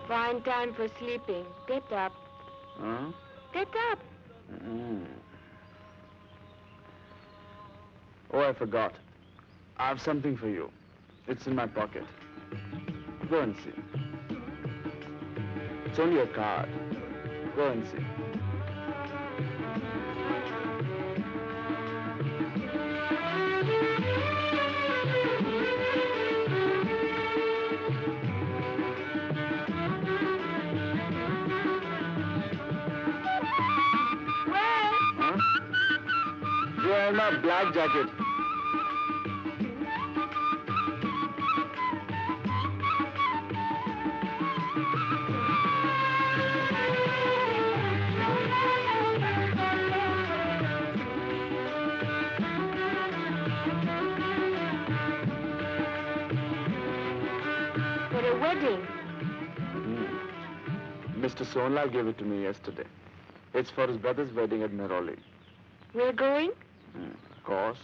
Fine time for sleeping. Get up. Huh? Get up. Oh, I forgot. I have something for you. It's in my pocket. Go and see. It's only a card. Go and see. Huh? Yeah, my black jacket. For a wedding. Mr. Sonlal gave it to me yesterday. It's for his brother's wedding at Neroli. We're going? Of course.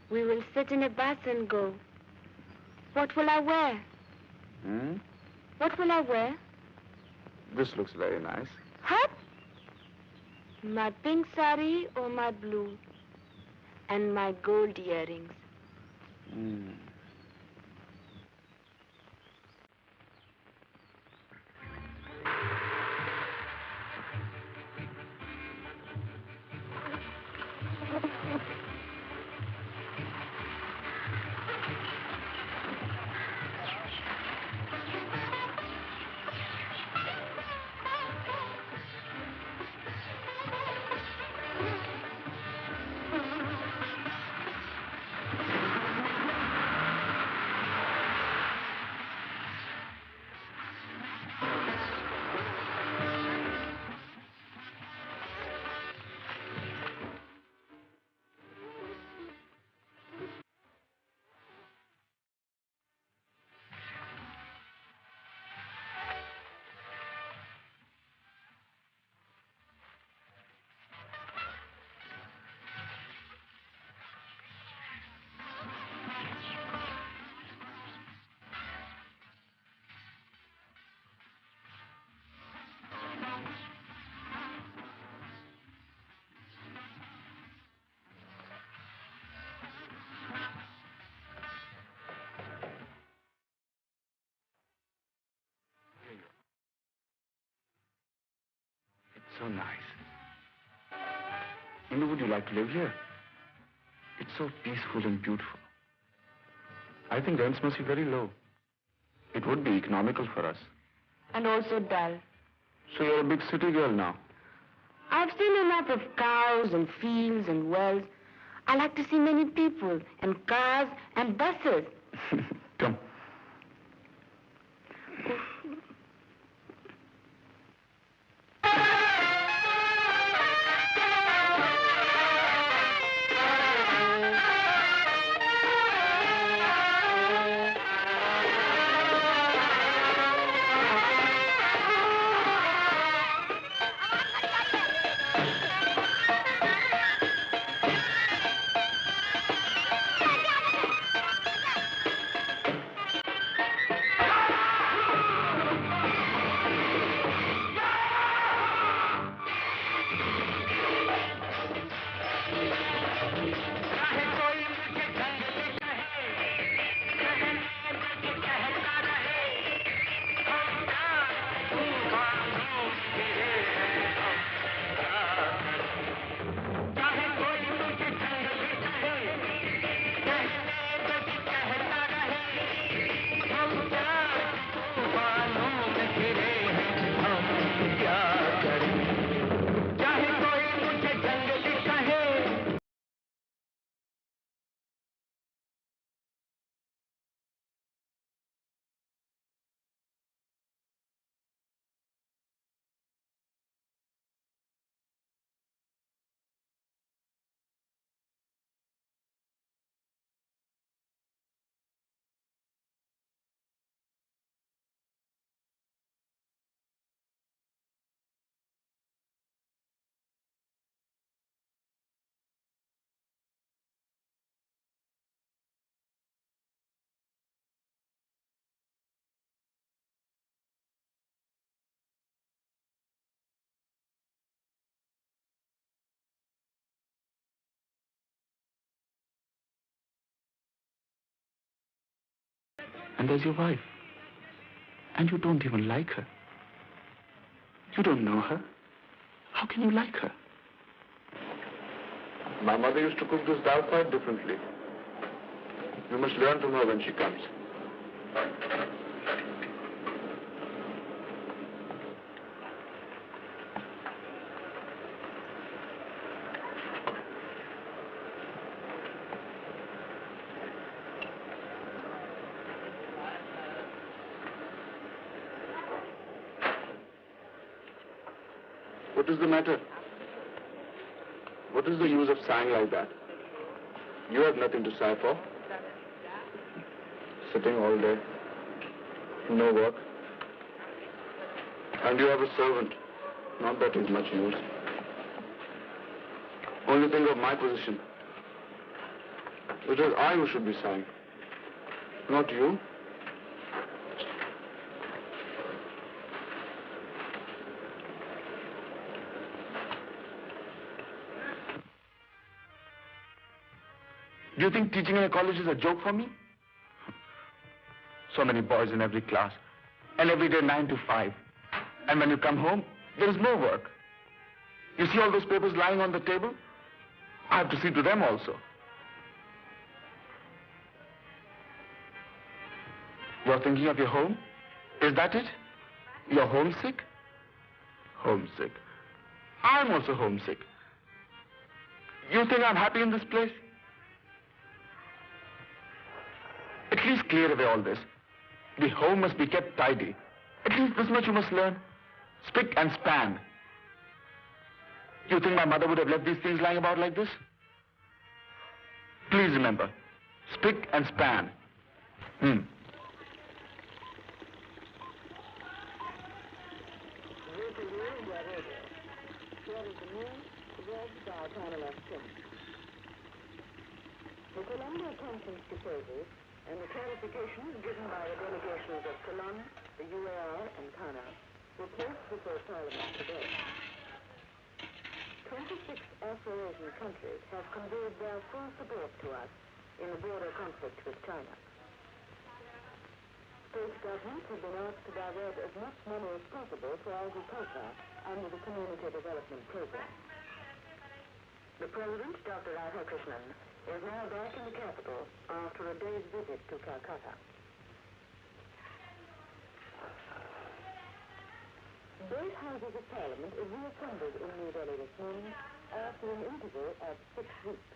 We will sit in a bus and go. What will I wear? What will I wear? This looks very nice. Huh? My pink sari or my blue? And my gold earrings. It's so nice. Would you like to live here? It's so peaceful and beautiful. I think rents must be very low. It would be economical for us. And also dull. So you're a big city girl now? I've seen enough of cows and fields and wells. I like to see many people and cars and buses. Come. And there's your wife. And you don't even like her. You don't know her. How can you like her? My mother used to cook this dal quite differently. You must learn from her when she comes. What is the matter? What is the use of sighing like that? You have nothing to sigh for. Sitting all day, no work. And you have a servant. Not that he's much use. Only think of my position. It is I who should be sighing, not you. Do you think teaching in a college is a joke for me? So many boys in every class, and every day 9 to 5. And when you come home, there is no work. You see all those papers lying on the table? I have to see to them also. You're thinking of your home? Is that it? You're homesick? Homesick. I'm also homesick. You think I'm happy in this place? At least clear away all this. The home must be kept tidy. At least this much you must learn. Spick and span. You think my mother would have left these things lying about like this? Please remember, spick and span. The Columbia Conference proposals and the clarifications given by the delegations of Ceylon, the UAR, and Ghana were placed before Parliament today. 26 Afro-Asian countries have conveyed their full support to us in the border conflict with China. State governments have been asked to divert as much money as possible for agriculture under the Community Development Program. The President, Dr. Radhakrishnan, is now back in the capital after a day's visit to Calcutta. Both houses of Parliament reassembled in New Delhi this morning after an interval of 6 weeks.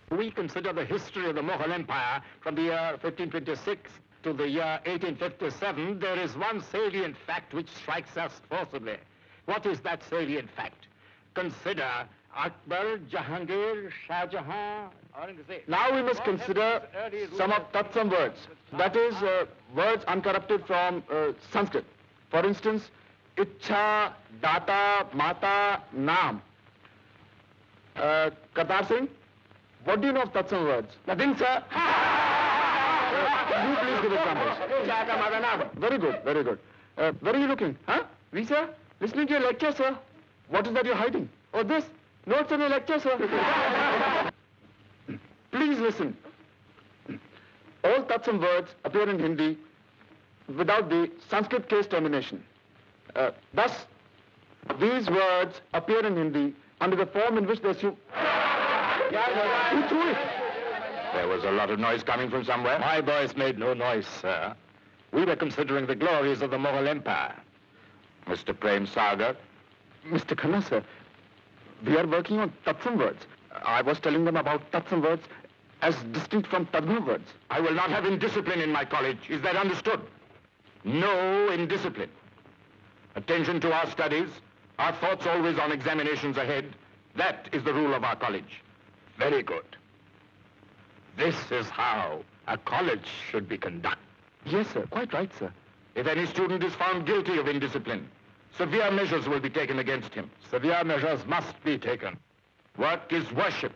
We consider the history of the Mughal Empire from the year 1526 to the year 1857. There is one salient fact which strikes us forcibly. What is that salient fact? Consider Akbar, Jahangir, Shah Jahan, Aurangzeb. Now we must consider some of Tatsam words. That is, words uncorrupted from Sanskrit. For instance, Ichha, Data, Mata, Naam. Kartar Singh, what do you know of Tatsam words? Nothing, sir. You please give examples. Very good, very good. Where are you looking? Huh? We, sir? Listening to your lecture, sir. What is that you're hiding? Oh, this? Notes on your lecture, sir. Please listen. All Tatsam words appear in Hindi without the Sanskrit case termination. Thus, these words appear in Hindi under the form in which they assume... Who threw it? There was a lot of noise coming from somewhere. My boys made no noise, sir. We were considering the glories of the Mughal Empire. Mr. Prem Sagar. Mr. Khanna, sir, we are working on Tatsam words. I was telling them about Tatsam words as distinct from Tadbha words. I will not have indiscipline in my college. Is that understood? No indiscipline. Attention to our studies. Our thoughts always on examinations ahead. That is the rule of our college. Very good. This is how a college should be conducted. Yes, sir. Quite right, sir. If any student is found guilty of indiscipline, severe measures will be taken against him. Severe measures must be taken. Work is worship.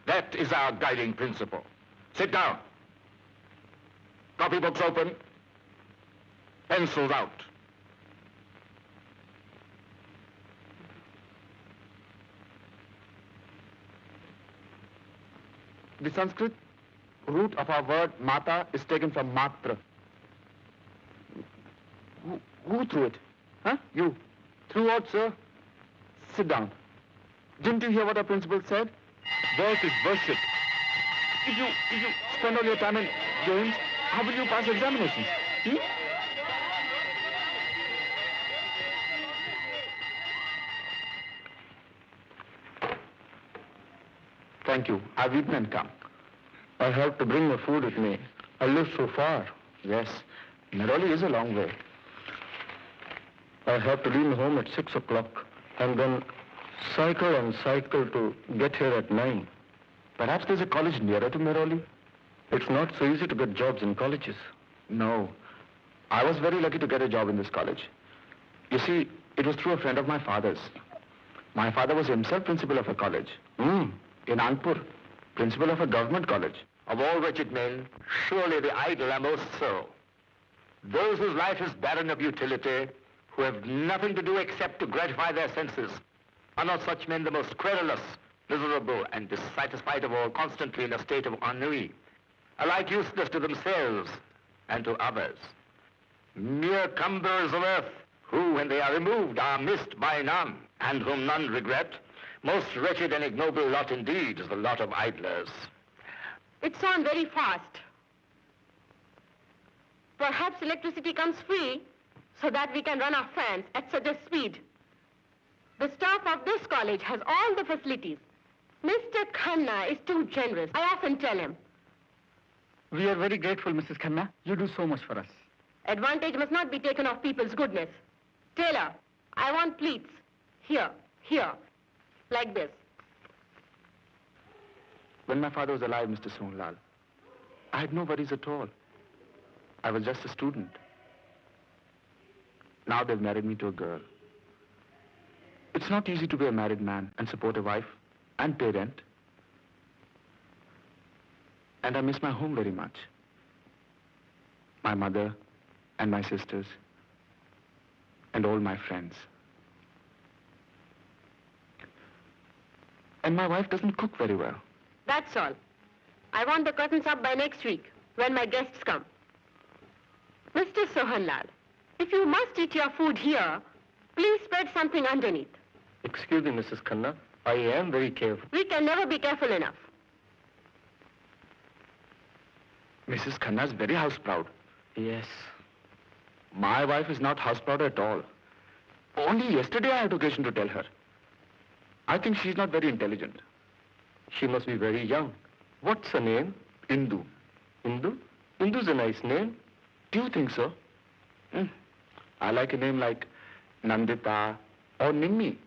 That is our guiding principle. Sit down. Copybooks open. Pencils out. The Sanskrit root of our word mata is taken from matra. Who threw it? Huh? You. Threw what, sir? Sit down. Didn't you hear what our principal said? Work is worship. If you spend all your time in games, how will you pass examinations? Hmm? Thank you. I've eaten and come. I have to bring my food with me. I live so far. Yes, Neroli is a long way. I have to leave home at 6 o'clock and then cycle to get here at 9. Perhaps there's a college nearer to Neroli? It's not so easy to get jobs in colleges. No. I was very lucky to get a job in this college. You see, it was through a friend of my father's. My father was himself principal of a college. In Anpur, principal of a government college. Of all wretched men, surely the idle are most so. Those whose life is barren of utility, who have nothing to do except to gratify their senses, are not such men the most querulous, miserable, and dissatisfied of all, constantly in a state of ennui, alike useless to themselves and to others? Mere cumberers of earth, who, when they are removed, are missed by none, and whom none regret. Most wretched and ignoble lot indeed is the lot of idlers. It's on very fast. Perhaps electricity comes free so that we can run our fans at such a speed. The staff of this college has all the facilities. Mr. Khanna is too generous. I often tell him. We are very grateful, Mrs. Khanna. You do so much for us. Advantage must not be taken of people's goodness. Taylor, I want pleats. Here, like this. When my father was alive, Mr. Sohnlal, I had no worries at all. I was just a student. Now they've married me to a girl. It's not easy to be a married man and support a wife and pay rent. And I miss my home very much. My mother and my sisters and all my friends. And my wife doesn't cook very well. That's all. I want the curtains up by next week, when my guests come. Mr. Sohanlal, if you must eat your food here, please spread something underneath. Excuse me, Mrs. Khanna. I am very careful. We can never be careful enough. Mrs. Khanna is very house-proud. Yes. My wife is not house-proud at all. Only yesterday I had occasion to tell her. I think she's not very intelligent. She must be very young. What's her name? Indu. Indu? Indu's a nice name. Do you think so? I like a name like Nandita or Nimmi.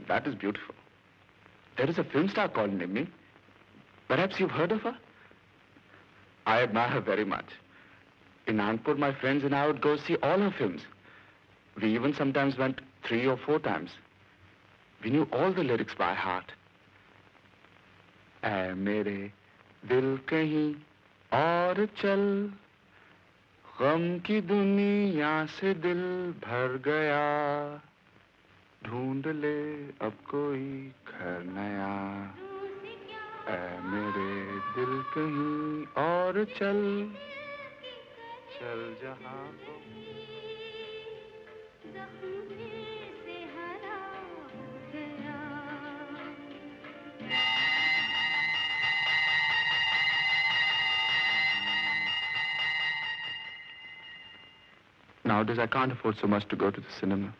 That is beautiful. There is a film star called Nimmi. Perhaps you've heard of her? I admire her very much. In Anpur, my friends and I would go see all her films. We even sometimes went 3 or 4 times. We knew all the lyrics by heart. ऐ मेरे दिल कहीं और चल, गम की दुनिया से दिल भर गया, ढूंढ ले अब कोई घर नया, ऐ मेरे दिल कहीं और चल, चल जहां को। Nowadays, I can't afford so much to go to the cinema.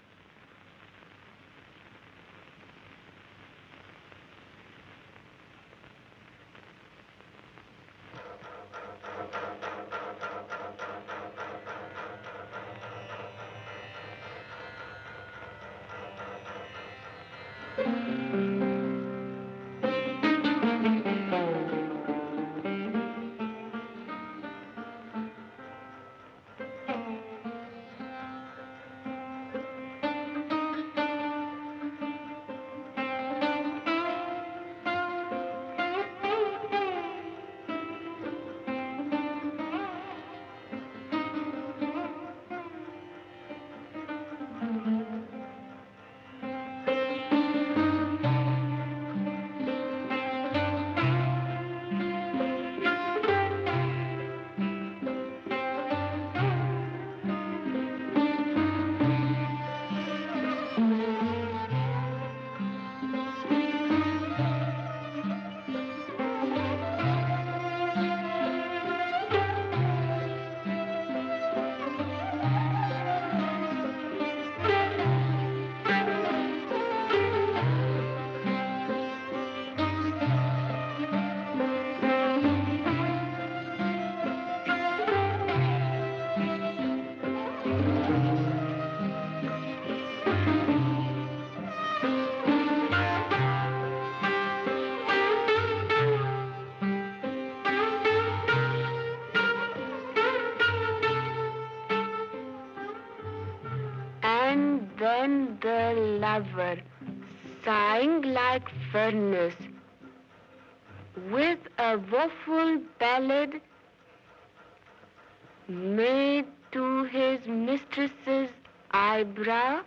lover, sighing like furnace, with a woeful ballad made to his mistress's eyebrow?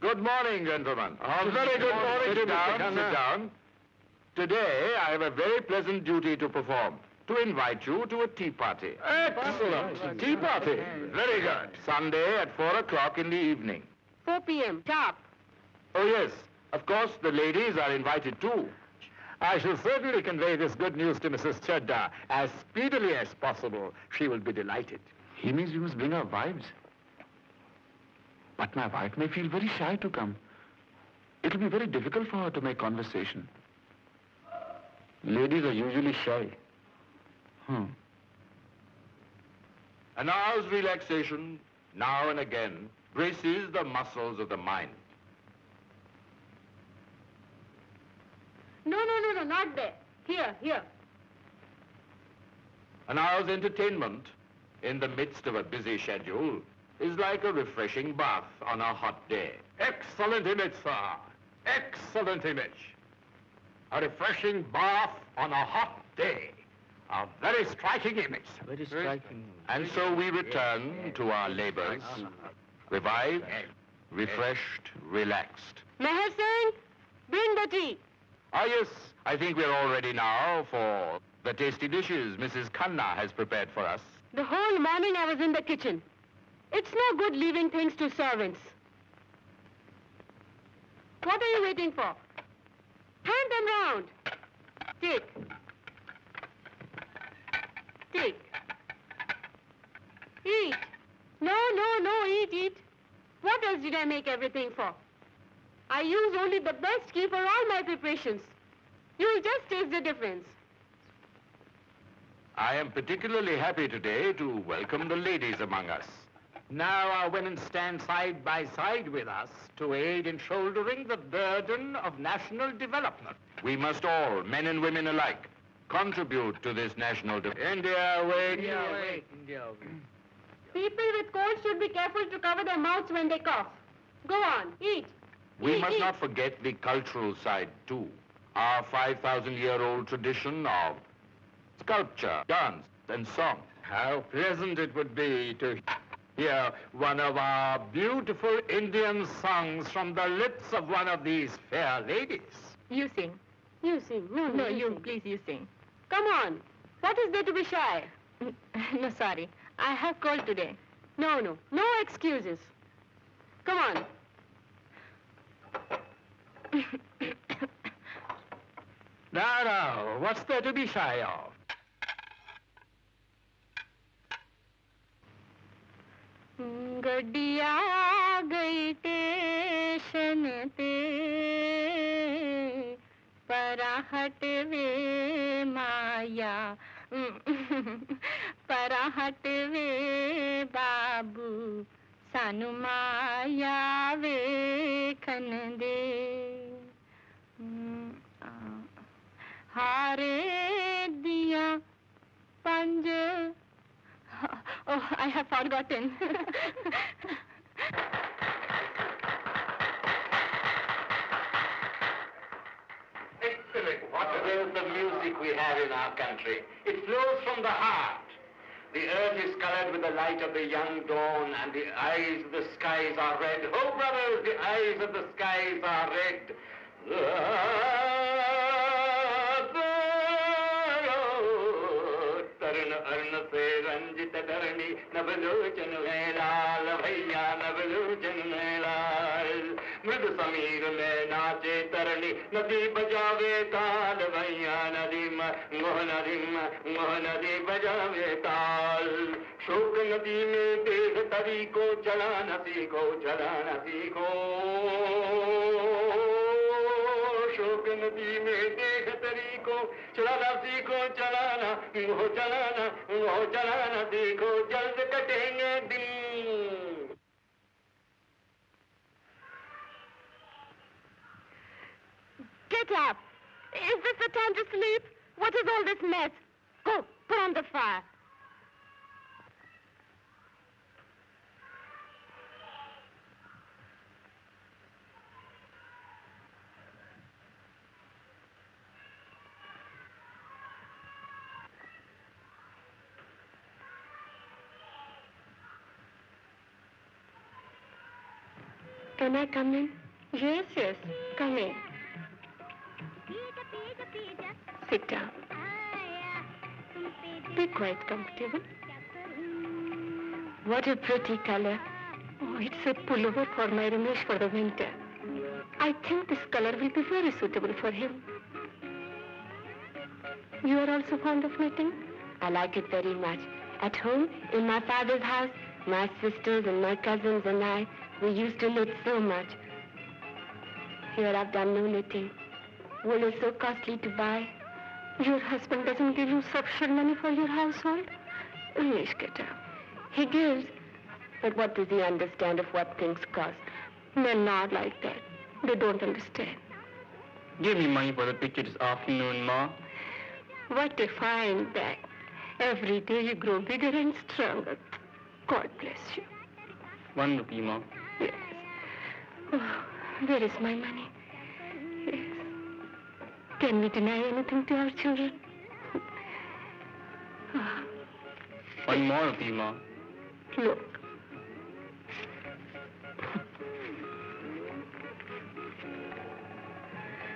Good morning, gentlemen. Very good morning. Sit down, sit down. Today, I have a very pleasant duty to perform. To invite you to a tea party. Excellent. Tea party. Very good. Sunday at 4 o'clock in the evening. 4 p.m. sharp. Oh, yes. Of course, the ladies are invited too. I shall certainly convey this good news to Mrs. Chadda as speedily as possible. She will be delighted. He means we must bring our wives. But my wife may feel very shy to come. It will be very difficult for her to make conversation. Ladies are usually shy. An hour's relaxation, now and again, braces the muscles of the mind. No, not there. Here. An hour's entertainment in the midst of a busy schedule is like a refreshing bath on a hot day. Excellent image, sir. Excellent image. A refreshing bath on a hot day. A very striking image. Very striking. And so we return to our labors, revived, refreshed, relaxed. Meher Singh, bring the tea. Ah, yes, I think we're all ready now for the tasty dishes Mrs. Khanna has prepared for us. The whole morning I was in the kitchen. It's no good leaving things to servants. What are you waiting for? Hand them round. Take. Eat. No, eat. What else did I make everything for? I use only the best ghee for all my preparations. You'll just taste the difference. I am particularly happy today to welcome the ladies among us. Now our women stand side by side with us to aid in shouldering the burden of national development. We must all, men and women alike, contribute to this national development. India, wait. India. People with colds should be careful to cover their mouths when they cough. Go on, eat. We must not forget the cultural side, too. Our 5,000-year-old tradition of sculpture, dance, and song. How pleasant it would be to hear one of our beautiful Indian songs from the lips of one of these fair ladies. You sing. You sing. No, you sing. Please, you sing. Come on. What is there to be shy? No, sorry. I have cold today. No excuses. Come on, Now, what's there to be shy of? गड्डी आ गई station पे पराहट वे माया पराहट वे बाबू सानू माया वेखन दे हारे दिया पंज Oh, I have forgotten. Excellent. What is the music we have in our country? It flows from the heart. The earth is colored with the light of the young dawn, and the eyes of the skies are red. Oh, brothers, the eyes of the skies are red. तरण अर्ण से रंजित धरणी नवलोचन में लाल भैया नवलोचन में लाल मृद समीर में नाचे तरणी नदी बजावे ताल भैया नदी मोह नदी बजावे ताल शोक नदी में देह तरी को चलाना सीखो शोक नदी में देख तरी को चलाना सीखो चलाना सीखो जल्द कटेंगे दिन Get up! Is this the time to sleep? What is all this mess? Go, put on the fire. Can I come in? Yes, come in. Sit down. Be quite comfortable. What a pretty color. Oh, it's a pullover for my Ramesh for the winter. I think this color will be very suitable for him. You are also fond of knitting? I like it very much. At home, in my father's house, my sisters and my cousins and I, we used to knit so much. Here I've done no knitting. Wool is so costly to buy. Your husband doesn't give you sufficient money for your household? Ramesh, get up. He gives. But what does he understand of what things cost? Men are like that. They don't understand. Give me money for the picture this afternoon, Ma. What a fine bag. Every day you grow bigger and stronger. God bless you. 1 rupee, Ma. Yes. Oh, where is my money? Yes. Can we deny anything to our children? 1 more rupee, Ma. Look.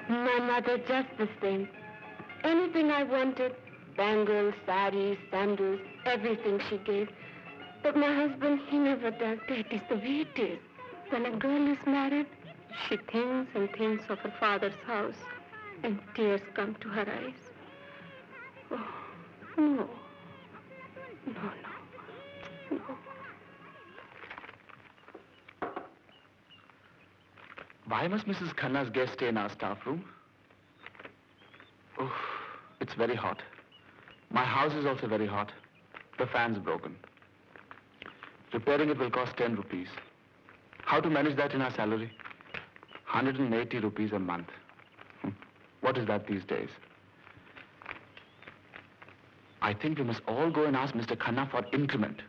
My mother just the same. Anything I wanted, bangles, saris, sandals, everything she gave. But my husband, he never does that. It's the way it is. When a girl is married, she thinks and thinks of her father's house, and tears come to her eyes. Oh, no. No. Why must Mrs. Khanna's guest stay in our staff room? Oh, it's very hot. My house is also very hot. The fan's broken. Repairing it will cost 10 rupees. How to manage that in our salary? 180 rupees a month. What is that these days? I think we must all go and ask Mr. Khanna for increment.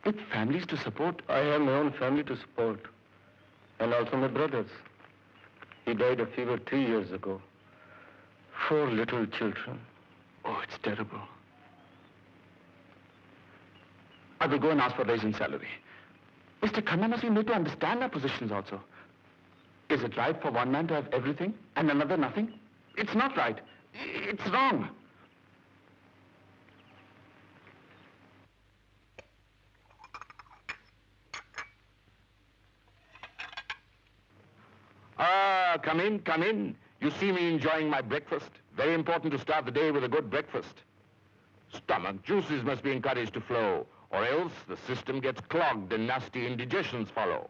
With families to support. I have my own family to support. And also my brothers. He died of fever 3 years ago. 4 little children. Oh, it's terrible. I will go and ask for raise in salary. Mr. Khanna must be made to understand our positions also. Is it right for one man to have everything and another nothing? It's not right. It's wrong. Ah, come in, come in. You see me enjoying my breakfast. Very important to start the day with a good breakfast. Stomach juices must be encouraged to flow, or else the system gets clogged and nasty indigestions follow.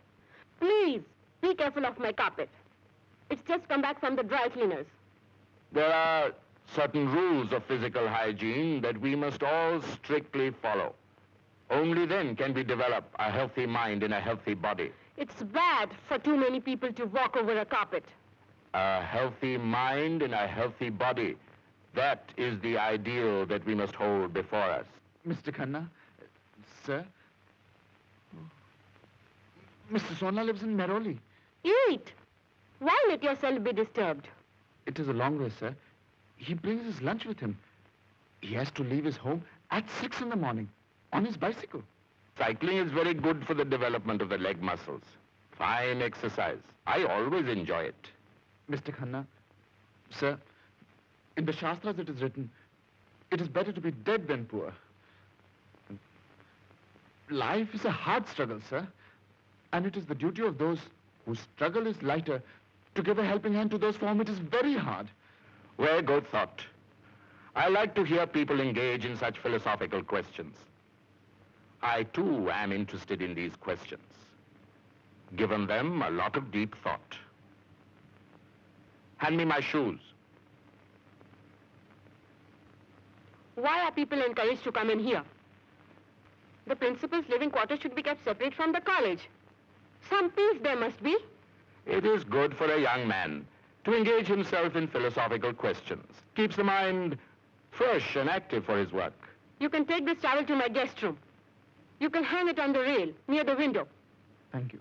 Please, be careful of my carpet. It's just come back from the dry cleaners. There are certain rules of physical hygiene that we must all strictly follow. Only then can we develop a healthy mind in a healthy body. It's bad for too many people to walk over a carpet. A healthy mind in a healthy body. That is the ideal that we must hold before us. Mr. Khanna, sir? Mr. Sona lives in Meroli. Eat. Why let yourself be disturbed? It is a long way, sir. He brings his lunch with him. He has to leave his home at 6 in the morning on his bicycle. Cycling is very good for the development of the leg muscles. Fine exercise. I always enjoy it. Mr. Khanna, sir, in the Shastras it is written, it is better to be dead than poor. Life is a hard struggle, sir. And it is the duty of those whose struggle is lighter to give a helping hand to those for whom it is very hard. Well, good thought. I like to hear people engage in such philosophical questions. I, too, am interested in these questions. Given them a lot of deep thought. Hand me my shoes. Why are people encouraged to come in here? The principal's living quarters should be kept separate from the college. Some peace there must be. It is good for a young man to engage himself in philosophical questions. Keeps the mind fresh and active for his work. You can take this towel to my guest room. You can hang it on the rail near the window. Thank you.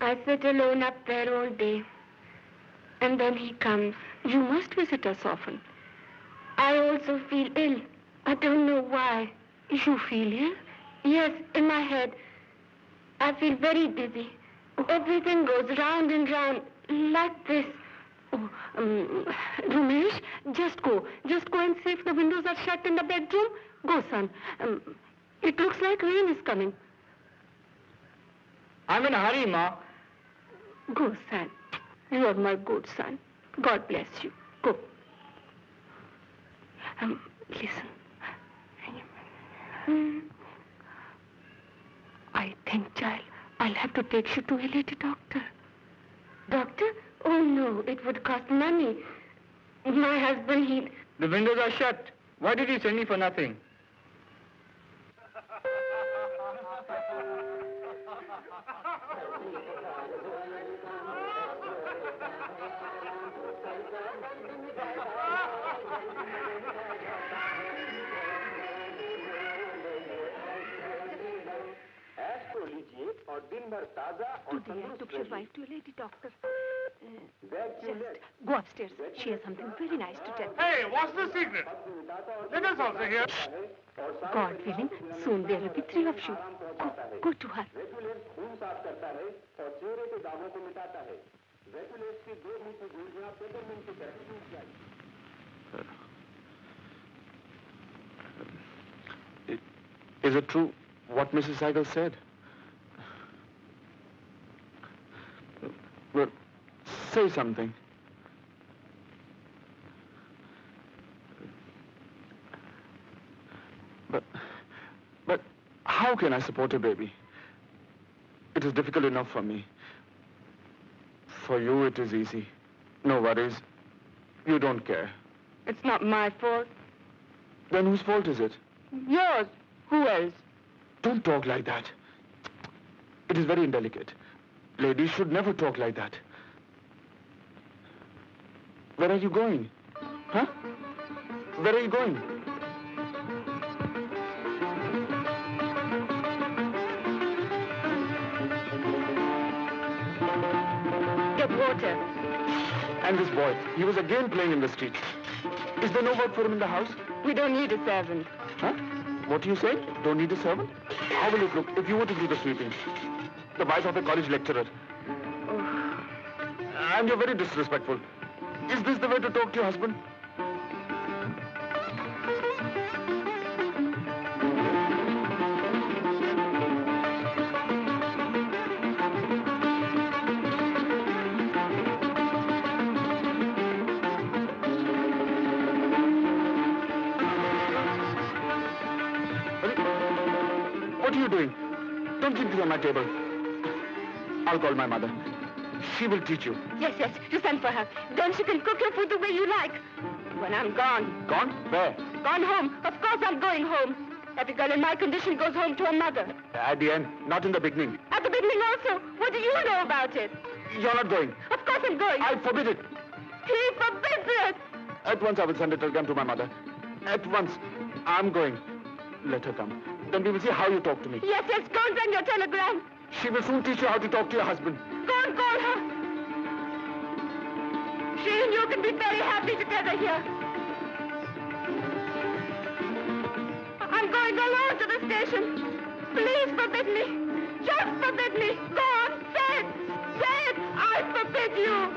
I sit alone up there all day. And then he comes. You must visit us often. I also feel ill. I don't know why. You feel ill? Yes, in my head. I feel very dizzy. Everything goes round and round, like this. Oh, Ramesh, just go. Just go and see if the windows are shut in the bedroom. Go, son. It looks like rain is coming. I'm in a hurry, Ma. Go, son. You are my good son. God bless you. Go. Listen. I think, child, I'll have to take you to a lady doctor. Doctor? Oh, no, it would cost money. My husband, he... The windows are shut. Why did you send me for nothing? took your wife to a lady doctor. Just go upstairs. She has something very nice to tell. Hey, what's the secret? Let us also hear. God willing, soon there will be three of you. Go to her. Is it true what Mrs. Seigel said? Well, say something. But how can I support a baby? It is difficult enough for me. For you, it is easy. No worries. You don't care. It's not my fault. Then whose fault is it? Yours. Who else? Don't talk like that. It is very indelicate. Ladies should never talk like that. Where are you going? Huh? Where are you going? Get water. And this boy, he was again playing in the street. Is there no work for him in the house? We don't need a servant. Huh? What do you say? Don't need a servant? How will it look if you were to do the sweeping? The wife of a college lecturer. Oh. And you're very disrespectful. Is this the way to talk to your husband? Don't keep this on my table. I'll call my mother. She will teach you. Yes, yes, you send for her. Then she can cook your food the way you like. When I'm gone. Gone? Where? Gone home. Of course I'm going home. Every girl in my condition goes home to her mother. At the end, not in the beginning. At the beginning also. What do you know about it? You're not going. Of course I'm going. I forbid it. He forbids it. At once I will send a telegram to my mother. At once. I'm going. Let her come. Then we will see how you talk to me. Yes, yes, go and send your telegram. She will soon teach you how to talk to your husband. Go and call her. She and you can be very happy together here. I'm going alone to the station. Please forbid me. Just forbid me. Go on, say it. Say it. I forbid you.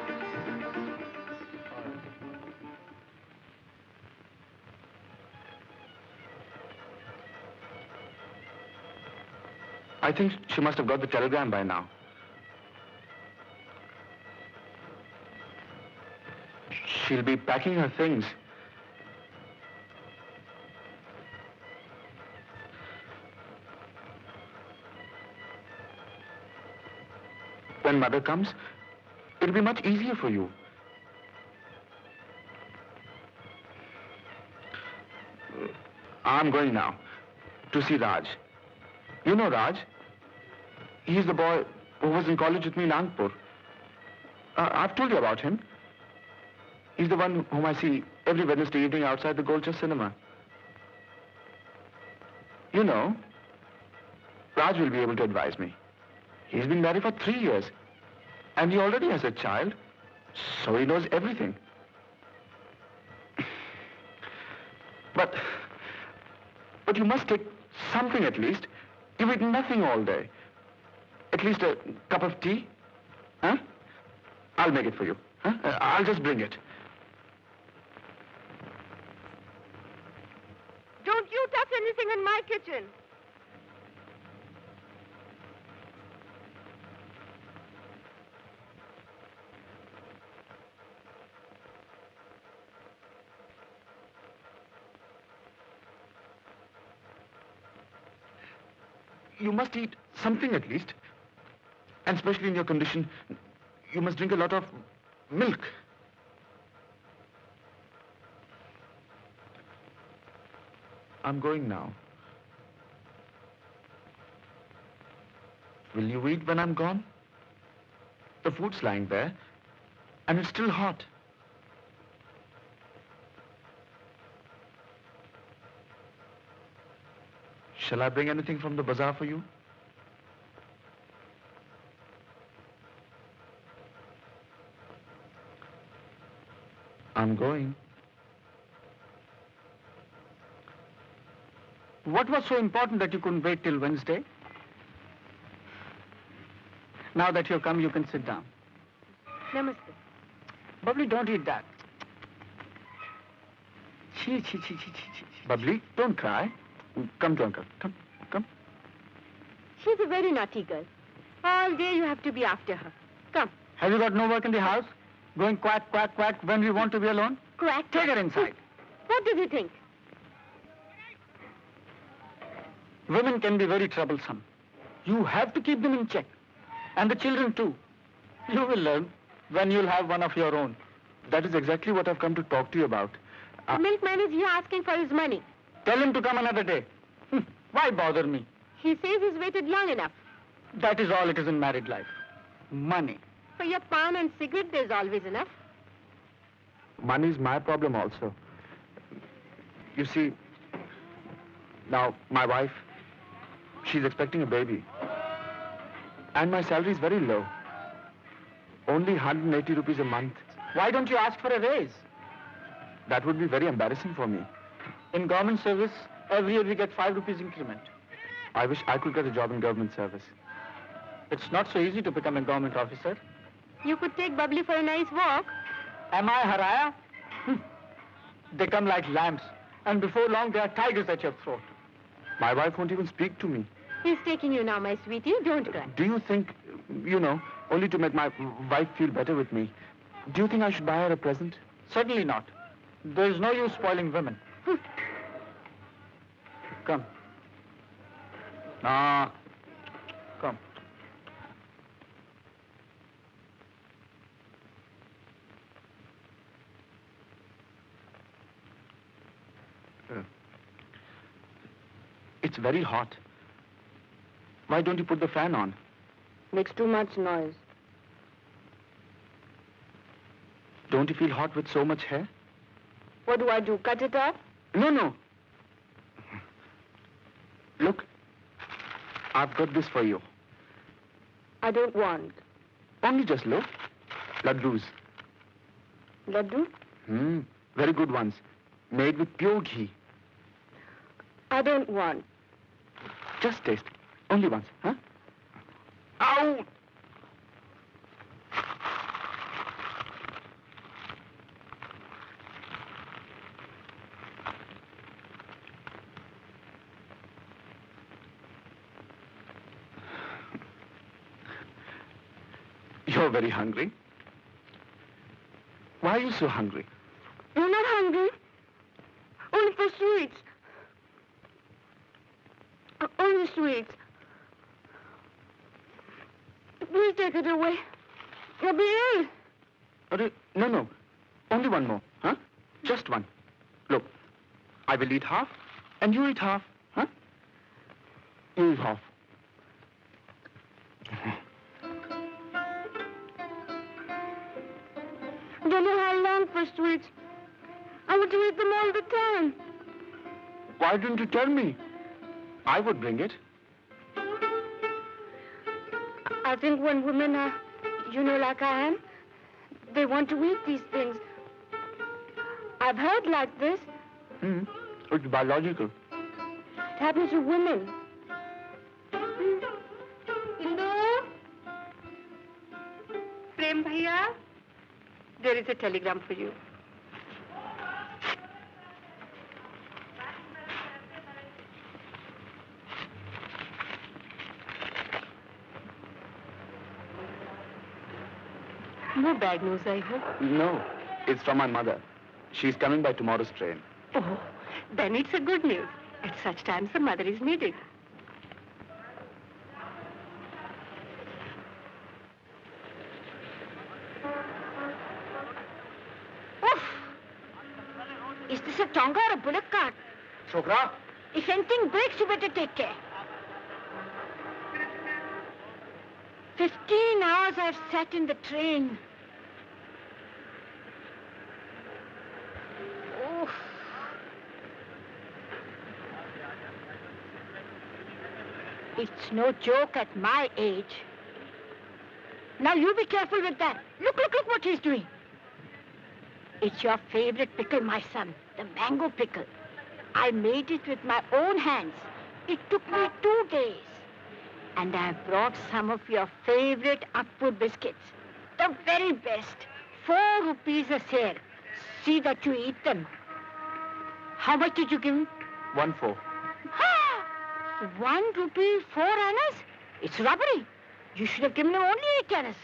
I think she must have got the telegram by now. She'll be packing her things. When mother comes, it'll be much easier for you. I'm going now to see Raj. You know Raj? He's the boy who was in college with me in Nagpur. I've told you about him. He's the one whom I see every Wednesday evening outside the Goldchurch Cinema. You know, Raj will be able to advise me. He's been married for 3 years. And he already has a child. So he knows everything. But you must take something at least. You've eaten nothing all day. At least a cup of tea? Huh? I'll make it for you. Huh? I'll just bring it. Don't you touch anything in my kitchen. You must eat something at least. And especially in your condition, you must drink a lot of milk. I'm going now. Will you eat when I'm gone? The food's lying there, and it's still hot. Shall I bring anything from the bazaar for you? I'm going. What was so important that you couldn't wait till Wednesday? Now that you've come, you can sit down. Namaste. Bubbly, don't eat that. Chee, chee, chee, chee, chee, chee. Bubbly, don't cry. Come to Uncle. Come. She's a very naughty girl. All day you have to be after her. Come. Have you got no work in the house? Going quack, quack, quack when we want to be alone? Quack. Take her inside. What does he think? Women can be very troublesome. You have to keep them in check. And the children too. You will learn when you'll have one of your own. That is exactly what I've come to talk to you about. The milkman is here asking for his money. Tell him to come another day. Why bother me? He says he's waited long enough. That is all it is in married life. Money. For your pan and cigarette, there's always enough. Money is my problem also. You see, now my wife, she's expecting a baby. And my salary is very low. Only 180 rupees a month. Why don't you ask for a raise? That would be very embarrassing for me. In government service, every year we get 5 rupees increment. I wish I could get a job in government service. It's not so easy to become a government officer. You could take Bubbly for a nice walk. Am I Haraya? They come like lambs, and before long they are tigers at your throat. My wife won't even speak to me. He's taking you now, my sweetie. Don't cry. Do you think, only to make my wife feel better with me, do you think I should buy her a present? Certainly not. There is no use spoiling women. Come. It's very hot. Why don't you put the fan on? Makes too much noise. Don't you feel hot with so much hair? What do I do? Cut it off? No, no. Look, I've got this for you. I don't want. Only just look. Laddus. Laddu? Very good ones. Made with pure ghee. I don't want. Just taste. Only once, huh? Ow! You're very hungry. Why are you so hungry? You're not hungry? Only for sweets. Only sweets. Please take it away. You'll be ill. No, no. Only one more, huh? Just one. Look, I will eat half, and you eat half, huh? You eat half. Don't know how long for sweets. I want to eat them all the time. Why didn't you tell me? I would bring it. I think when women are, like I am, they want to eat these things. I've heard like this. It's biological. It happens to women. Indu? Prem Bhaiya? There is a telegram for you. No bad news, I hope. No, it's from my mother. She's coming by tomorrow's train. Oh, then it's a good news. At such times, the mother is needed. Oof! Is this a tonga or a bullock cart? Chokra? If anything breaks, you better take care. 15 hours I've sat in the train. Oof. It's no joke at my age. Now you be careful with that. Look what he's doing. It's your favorite pickle, my son, the mango pickle. I made it with my own hands. It took me 2 days. And I've brought some of your favorite Akpur biscuits. The very best. 4 rupees a share. See that you eat them. How much did you give him? 1-4. 1 rupee, 4 annas? It's robbery. You should have given him only 8 annas.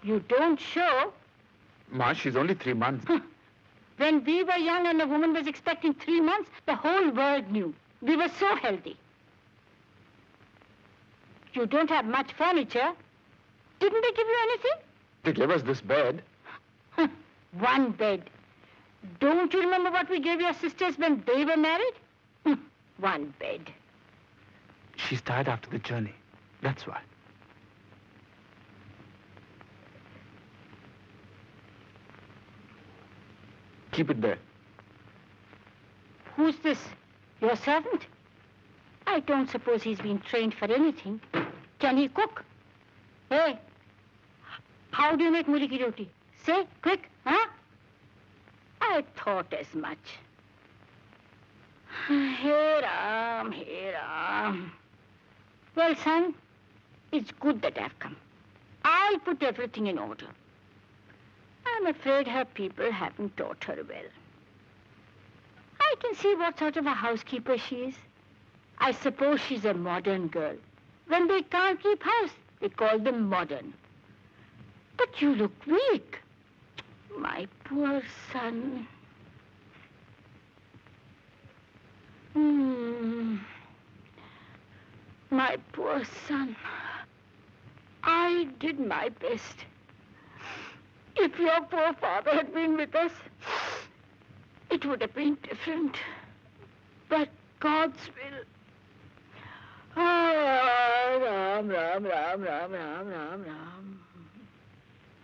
You don't show. Ma, she's only 3 months. When we were young and a woman was expecting 3 months, the whole world knew. We were so healthy. You don't have much furniture. Didn't they give you anything? They gave us this bed. 1 bed. Don't you remember what we gave your sisters when they were married? 1 bed. She's tired after the journey. That's why. Keep it there. Who's this? Your servant? I don't suppose he's been trained for anything. Can he cook? Hey, how do you make muli ki roti? Say, quick, huh? I thought as much. Hey Ram, hey Ram. Well, son, it's good that I've come. I'll put everything in order. I'm afraid her people haven't taught her well. I can see what sort of a housekeeper she is. I suppose she's a modern girl. When they can't keep house, they call them modern. But you look weak. My poor son. My poor son. I did my best. If your poor father had been with us, it would have been different. But God's will. Oh, Ram, Ram, Ram, Ram, Ram, Ram, Ram.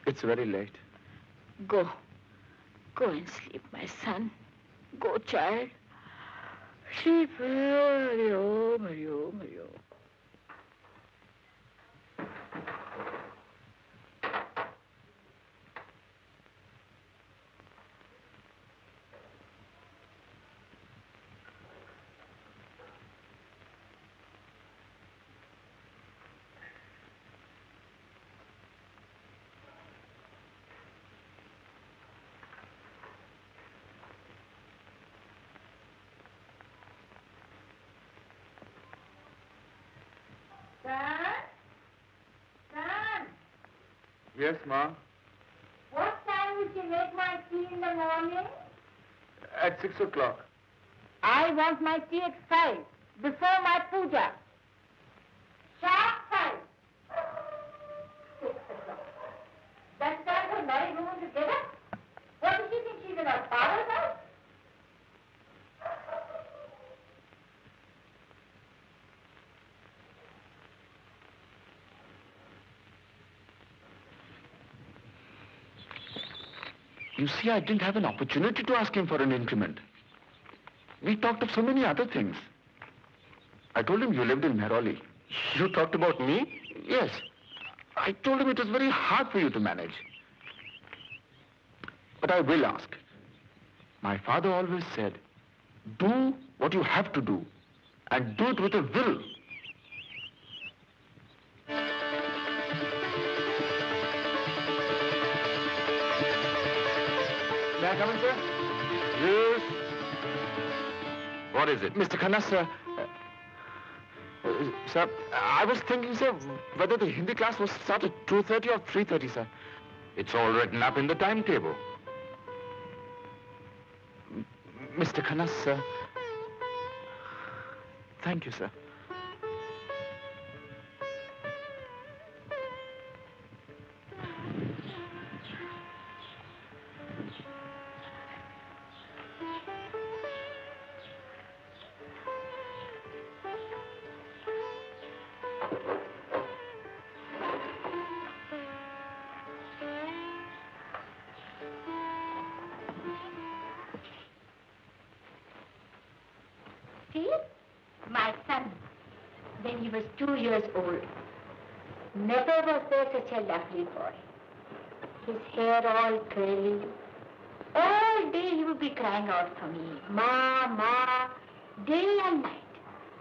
It's very late. Go. Go and sleep, my son. Go, child. Sleep. Hari Om, Hari Om, Hari Om. Son? Yes, Ma. What time would you make my tea in the morning? At 6 o'clock. I want my tea at 5, before my puja. Sharp 5. 6 o'clock. That's time for married woman to get up? What does she think she's in her father's house? You see, I didn't have an opportunity to ask him for an increment. We talked of so many other things. I told him you lived in Mehrauli. You talked about me? Yes. I told him it was very hard for you to manage. But I will ask. My father always said, do what you have to do, and do it with a will. May I come in, sir? Yes. What is it? Mr. Khanna, sir. Sir, I was thinking, sir, whether the Hindi class was start at 2:30 or 3:30, sir. It's all written up in the timetable. Mr. Khanna, sir. Thank you, sir. See? My son, when he was 2 years old, never was there such a lovely boy. His hair all curly. All day he would be crying out for me, Ma, Ma, day and night.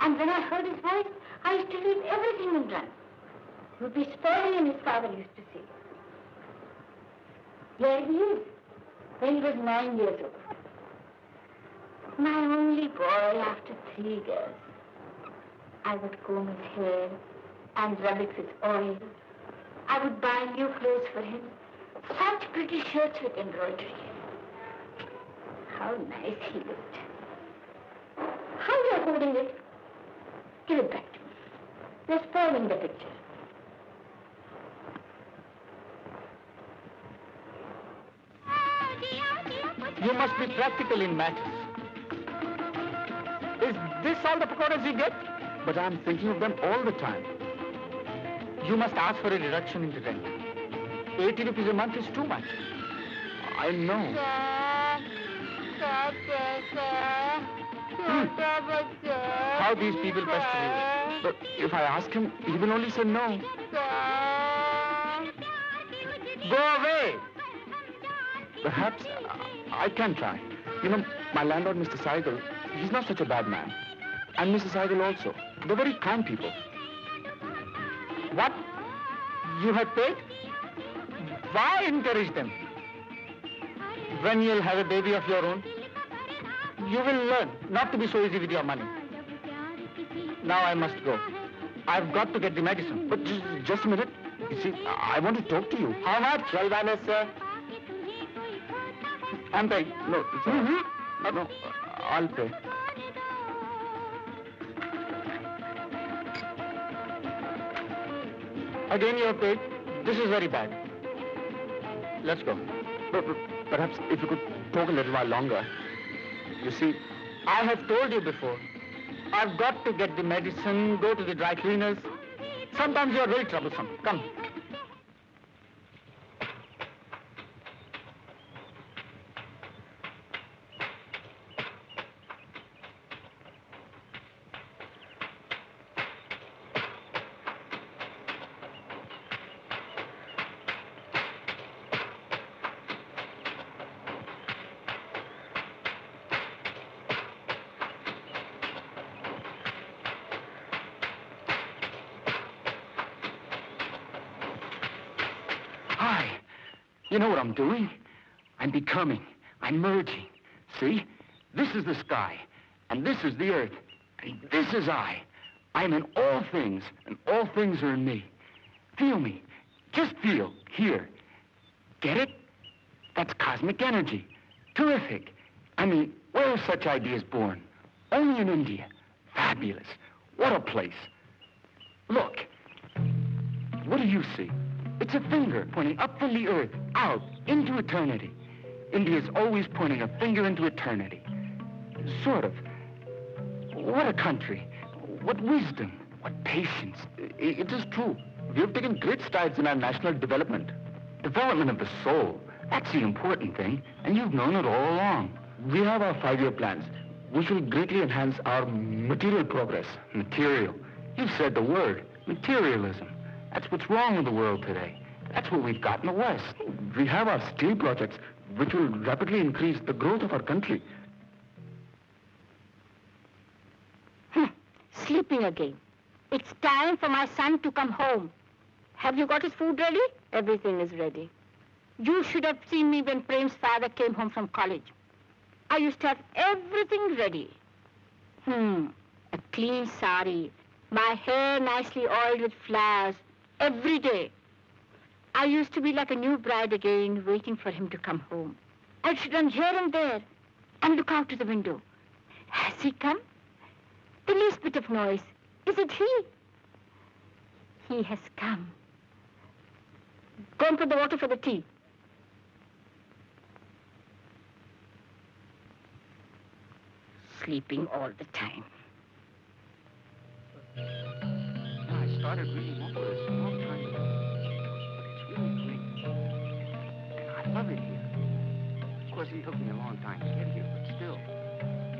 And when I heard his voice, I used to leave everything and run. He would be spoiling, his father used to say. Here he is, when he was 9 years old. My only boy after 3 girls. I would comb his hair and rub it with oil. I would buy new clothes for him. Such pretty shirts with embroidery. How nice he looked. How are you holding it? Give it back to me. You're spoiling the picture. You must be practical in matters. Is this all the pakoras you get? But I'm thinking of them all the time. You must ask for a reduction in the rent. 80 rupees a month is too much. I know. How these people pester you. But if I ask him, he will only say no. Go away. Perhaps I can try. You know, my landlord, Mr. Seigel, he's not such a bad man. And Mrs. Seigel also. They're very kind people. What? You have paid? Why encourage them? When you'll have a baby of your own, you will learn not to be so easy with your money. Now I must go. I've got to get the medicine. But just a minute. You see, I want to talk to you. How much? 12 annas, sir. I'm paying. No, it's all right. No, I'll pay. Again you have paid. This is very bad. Let's go. But perhaps if you could talk a little while longer. You see, I have told you before. I've got to get the medicine, go to the dry cleaners. Sometimes you're very troublesome. Come. Hi. You know what I'm doing? I'm becoming. I'm merging. See? This is the sky, and this is the earth, and this is I. I'm in all things, and all things are in me. Feel me. Just feel. Here. Get it? That's cosmic energy. Terrific. I mean, where are such ideas born? Only in India. Fabulous. What a place. Look. What do you see? It's a finger pointing up from the earth, out, into eternity. India's always pointing a finger into eternity. Sort of. What a country. What wisdom. What patience. It is true. We have taken great strides in our national development. Development of the soul. That's the important thing, and you've known it all along. We have our 5-year plans, which will greatly enhance our material progress. Material. You've said the word. Materialism. That's what's wrong with the world today. That's what we've got in the West. We have our steel projects, which will rapidly increase the growth of our country. Sleeping again. It's time for my son to come home. Have you got his food ready? Everything is ready. You should have seen me when Prem's father came home from college. I used to have everything ready. A clean sari, my hair nicely oiled with flowers, every day. I used to be like a new bride again, waiting for him to come home. I should run here and there and look out to the window. Has he come? The least bit of noise. Is it he? He has come. Go and put the water for the tea. Sleeping all the time. I started reading over this a long time ago. It's really great. And I love it here. Of course, it took me a long time to get here, but still,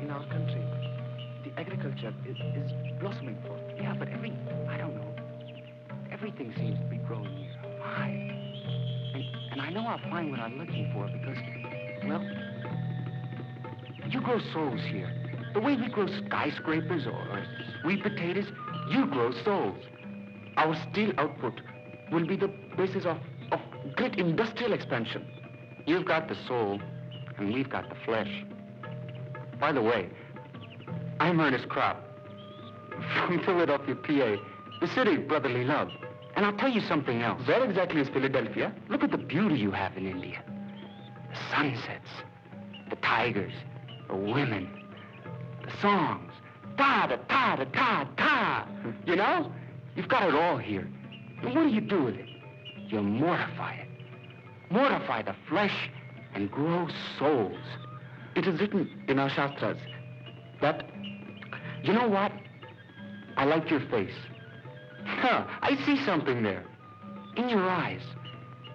in our country, the agriculture is blossoming forth. Yeah, but I don't know, everything seems to be growing here. Why? And I know I'll find what I'm looking for because, well, you grow souls here. The way we grow skyscrapers or sweet potatoes, you grow souls. Our steel output will be the basis of great industrial expansion. You've got the soul, and we've got the flesh. By the way, I'm Ernest Kropp from Philadelphia, PA, the city of brotherly love. And I'll tell you something else. Where exactly is Philadelphia? Look at the beauty you have in India. The sunsets, the tigers, the women, the songs. Ta-da-ta-da-ta-ta. You know? You've got it all here. And what do you do with it? You mortify it. Mortify the flesh and grow souls. It is written in our Shastras that, you know what? I like your face. I see something there. In your eyes.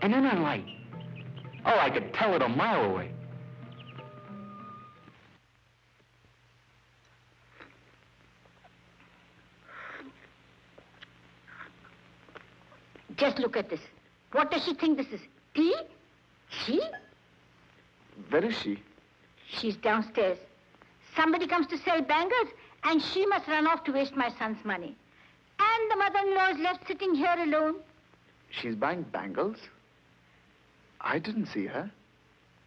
And in a light. Oh, I could tell it a mile away. Just look at this. What does she think this is? Tea? She? Where is she? She's downstairs. Somebody comes to sell bangles, and she must run off to waste my son's money. And the mother-in-law is left sitting here alone. She's buying bangles? I didn't see her.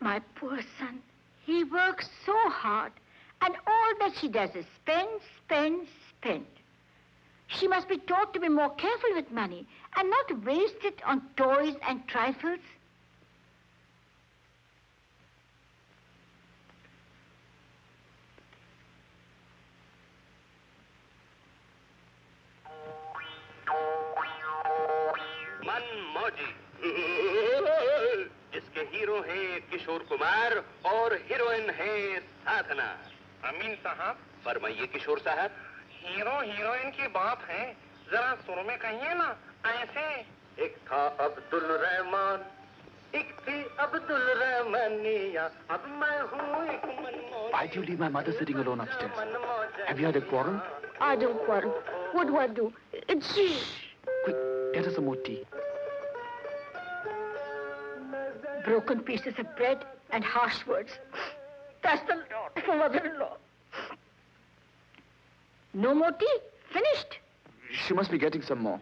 My poor son. He works so hard, and all that she does is spend, spend, spend. She must be taught to be more careful with money and not waste it on toys and trifles. मनमौजी जिसके hero हैं किशोर कुमार और heroine है साधना। अमीन साहब, फरमाइए किशोर साहब। Hero heroine की बात है, जरा सुर में कहिए ना, ऐसे। एक था अब्दुल रहमान, एक थी अब्दुल रहमानिया, अब मैं हूँ एक मनमौजी। Why do you leave my mother sitting alone upstairs? Have you had a quarrel? I don't quarrel. What do I do? It's she. Quick, get us some more tea. Broken pieces of bread and harsh words. That's the lot for mother-in-law. No more tea? Finished? She must be getting some more.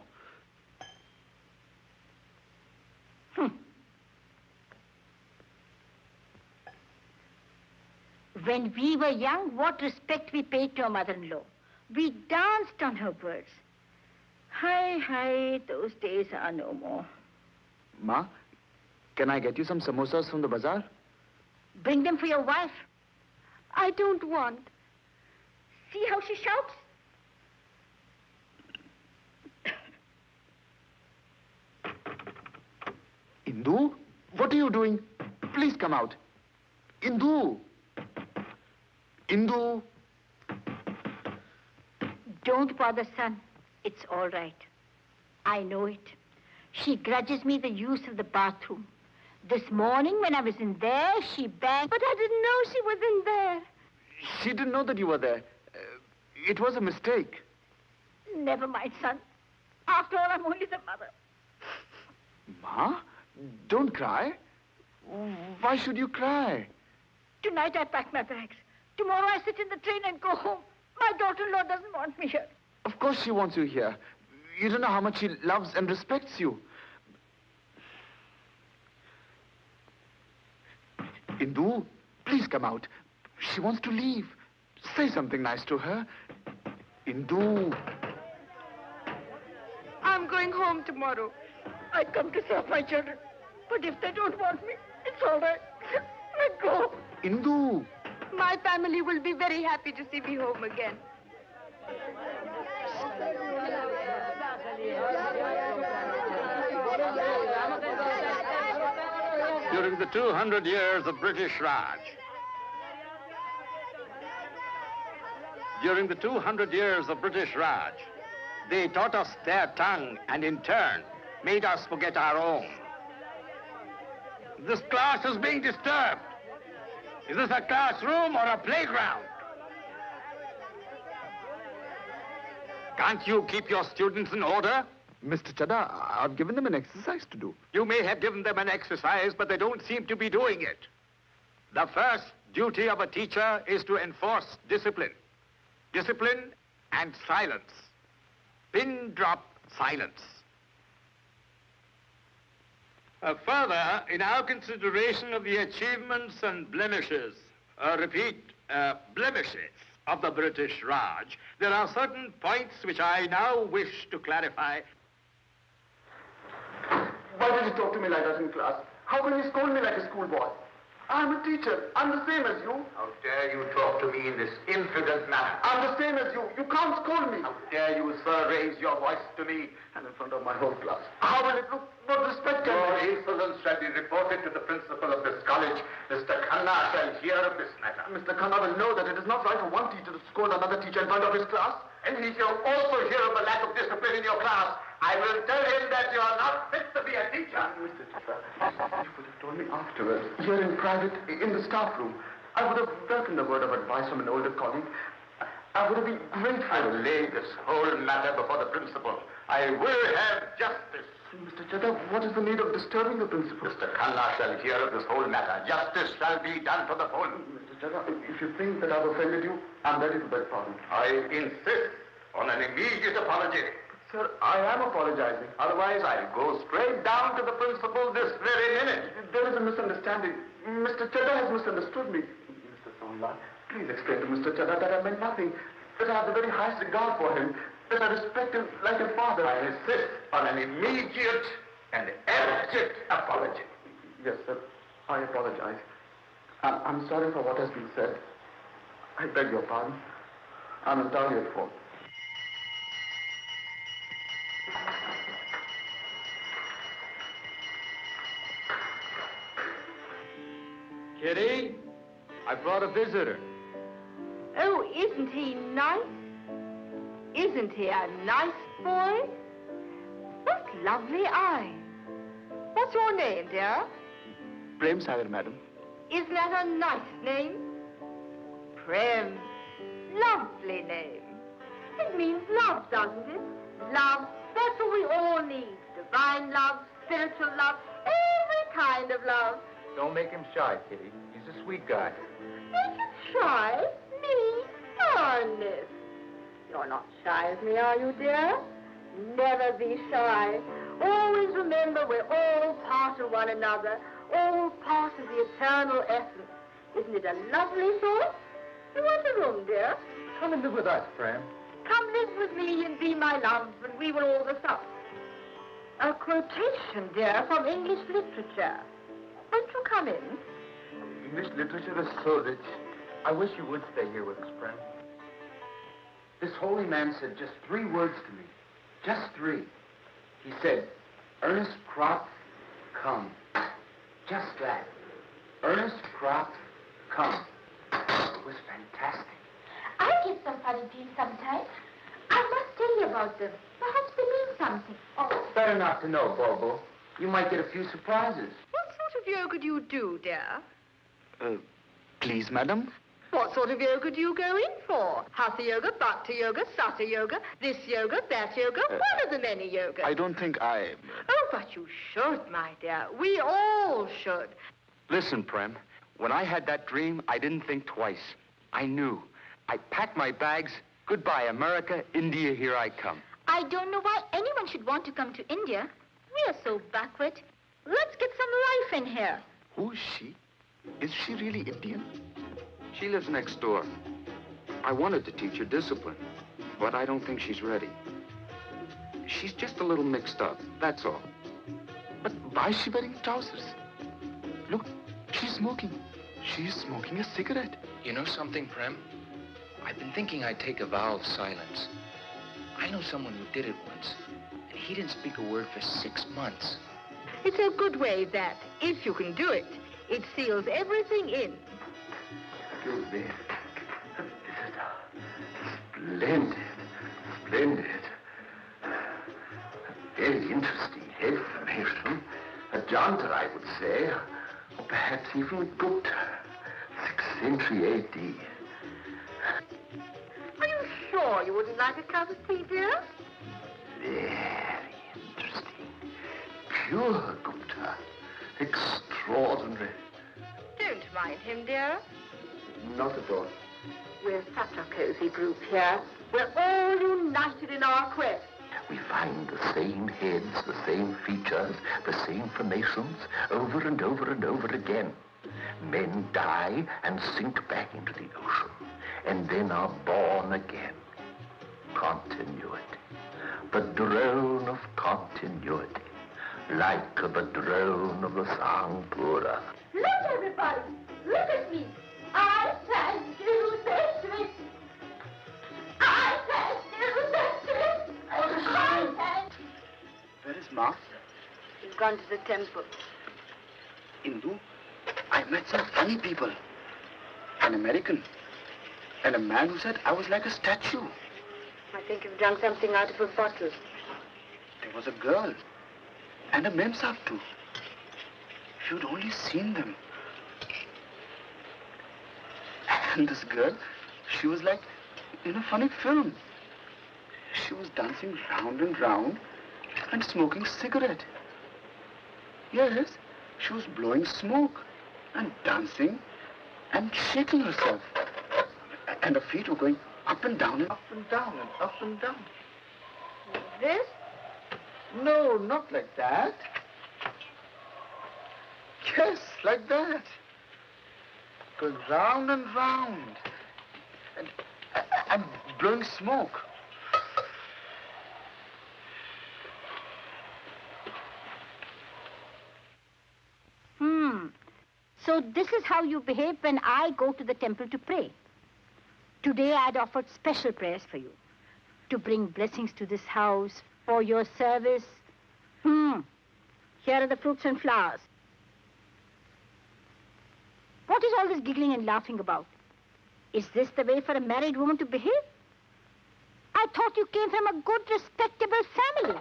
When we were young, what respect we paid to our mother-in-law. We danced on her words. Hi, those days are no more. Ma, can I get you some samosas from the bazaar? Bring them for your wife. I don't want. See how she shouts? Indu, what are you doing? Please come out. Indu! Indu! Don't bother, son. It's all right. I know it. She grudges me the use of the bathroom. This morning when I was in there, she banged. But I didn't know she was in there. She didn't know that you were there. It was a mistake. Never mind, son. After all, I'm only the mother. Ma, don't cry. Why should you cry? Tonight I pack my bags. Tomorrow I sit in the train and go home. My daughter-in-law doesn't want me here. Of course she wants you here. You don't know how much she loves and respects you. Indu, please come out. She wants to leave. Say something nice to her. Indu. I'm going home tomorrow. I come to serve my children. But if they don't want me, it's all right. I go. Indu. My family will be very happy to see me home again. During the 200 years of British Raj, they taught us their tongue and in turn made us forget our own. This class is being disturbed. Is this a classroom or a playground? Can't you keep your students in order? Mr. Chadha, I've given them an exercise to do. You may have given them an exercise, but they don't seem to be doing it. The first duty of a teacher is to enforce discipline. Discipline and silence. Pin drop silence. Further, in our consideration of the achievements and blemishes, blemishes of the British Raj, there are certain points which I now wish to clarify. Why did you talk to me like that in class? How can you scold me like a schoolboy? I'm a teacher. I'm the same as you. How dare you talk to me in this impudent manner? I'm the same as you. You can't scold me. How dare you, sir, raise your voice to me? And in front of my whole class. How will it look? What respect can Your I... insolence shall be reported to the principal of this college. Mr. Khanna shall hear of this matter. Mr. Khanna will know that it is not right for one teacher to scold another teacher in front of his class. And he shall also hear of the lack of discipline in your class. I will tell him that you are not fit to be a teacher. Mr. Chadha, you would have told me afterwards, here in private, in the staff room. I would have welcomed a word of advice from an older colleague. I would have been grateful. I will lay this whole matter before the principal. I will have justice. Mr. Chadha, what is the need of disturbing the principal? Mr. Khanna shall hear of this whole matter. Justice shall be done to the full. Mr. Chadha, if you think that I've offended you, I'm ready to beg pardon. I insist on an immediate apology. Sir, I am apologizing. Otherwise, I'll go straight down to the principal this very minute. There is a misunderstanding. Mr. Chadha has misunderstood me. Mr. Sonlal, please explain to Mr. Chadha that I meant nothing. That I have the very highest regard for him. That I respect him like a father. I insist on an immediate and abject apology. Yes, sir. I apologize. I'm sorry for what has been said. I beg your pardon. I'm entirely at fault. Kitty, I brought a visitor. Oh, isn't he nice? Isn't he a nice boy? What lovely eyes. What's your name, dear? Prem Sagar, madam. Isn't that a nice name? Prem. Lovely name. It means love, doesn't it? Love. That's what we all need. Divine love, spiritual love, every kind of love. Don't make him shy, Kitty. He's a sweet guy. Make him shy? Me? Darnest. You're not shy as me, are you, dear? Never be shy. Always remember we're all part of one another, all part of the eternal essence. Isn't it a lovely thought? You want a room, dear? Come and live with us, Prem. Come live with me and be my love, and we will all the sup. A quotation, dear, from English literature. Won't you come in? English literature is so rich. I wish you would stay here with us, Prem. This holy man said just 3 words to me. Just 3. He said, Ernest Krop, come. Just that. Ernest Krop, come. It was fantastic. I get some funny dreams sometimes. I must tell you about them. Perhaps they mean something. Oh, Better not to know, Bobo. You might get a few surprises. What sort of yoga do you do, dear? Please, madam? What sort of yoga do you go in for? Hatha yoga, bhakti yoga, satya yoga, this yoga, that yoga, one of the many yogas. I don't think I... Oh, but you should, my dear. We all should. Listen, Prem. When I had that dream, I didn't think twice. I knew. I packed my bags. Goodbye, America. India, here I come. I don't know why anyone should want to come to India. We are so backward. Let's get some life in here. Who is she? Is she really Indian? She lives next door. I wanted to teach her discipline, but I don't think she's ready. She's just a little mixed up, that's all. But why is she wearing trousers? Look, she's smoking. She's smoking a cigarette. You know something, Prem? I've been thinking I'd take a vow of silence. I know someone who did it once, and he didn't speak a word for 6 months. It's a good way, that, if you can do it, it seals everything in. Excuse me. This is splendid. Very interesting information. A Janta, I would say, or perhaps even Gupta, 6th century A.D. Are you sure you wouldn't like a cup of tea, dear? Very interesting. Pure Gupta. Extraordinary. Don't mind him, dear. Not at all. We're such a cozy group here. We're all united in our quest. We find the same heads, the same features, the same formations over and over and over again. Men die and sink back into the ocean, and then are born again. Continuity. The drone of continuity. Like the drone of the Sangpura. look, everybody. Look at me. I can do the trick. I can do the trick. I can. Where is Ma? He's gone to the temple. Hindu? I met some funny people. An American. And a man who said I was like a statue. I think you've drunk something out of a bottle. There was a girl. And a memsahib too. If you'd only seen them. And this girl, she was like in a funny film. She was dancing round and round and smoking cigarette. Yes, she was blowing smoke and dancing and shaking herself. And her feet were going up and down and up and down and up and down. This? No, not like that. Yes, like that. Going round and round. And blowing smoke. So this is how you behave when I go to the temple to pray. Today I'd offered special prayers for you. To bring blessings to this house, for your service. Here are the fruits and flowers. What is all this giggling and laughing about? Is this the way for a married woman to behave? I thought you came from a good, respectable family.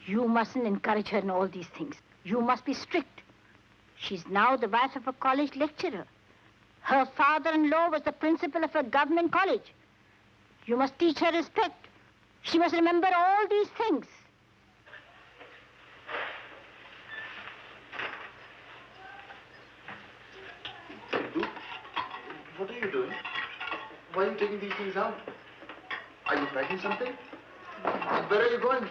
You mustn't encourage her in all these things. You must be strict. She's now the wife of a college lecturer. Her father-in-law was the principal of a government college. You must teach her respect. She must remember all these things. Duke, what are you doing? Why are you taking these things out? Are you packing something? Where are you going?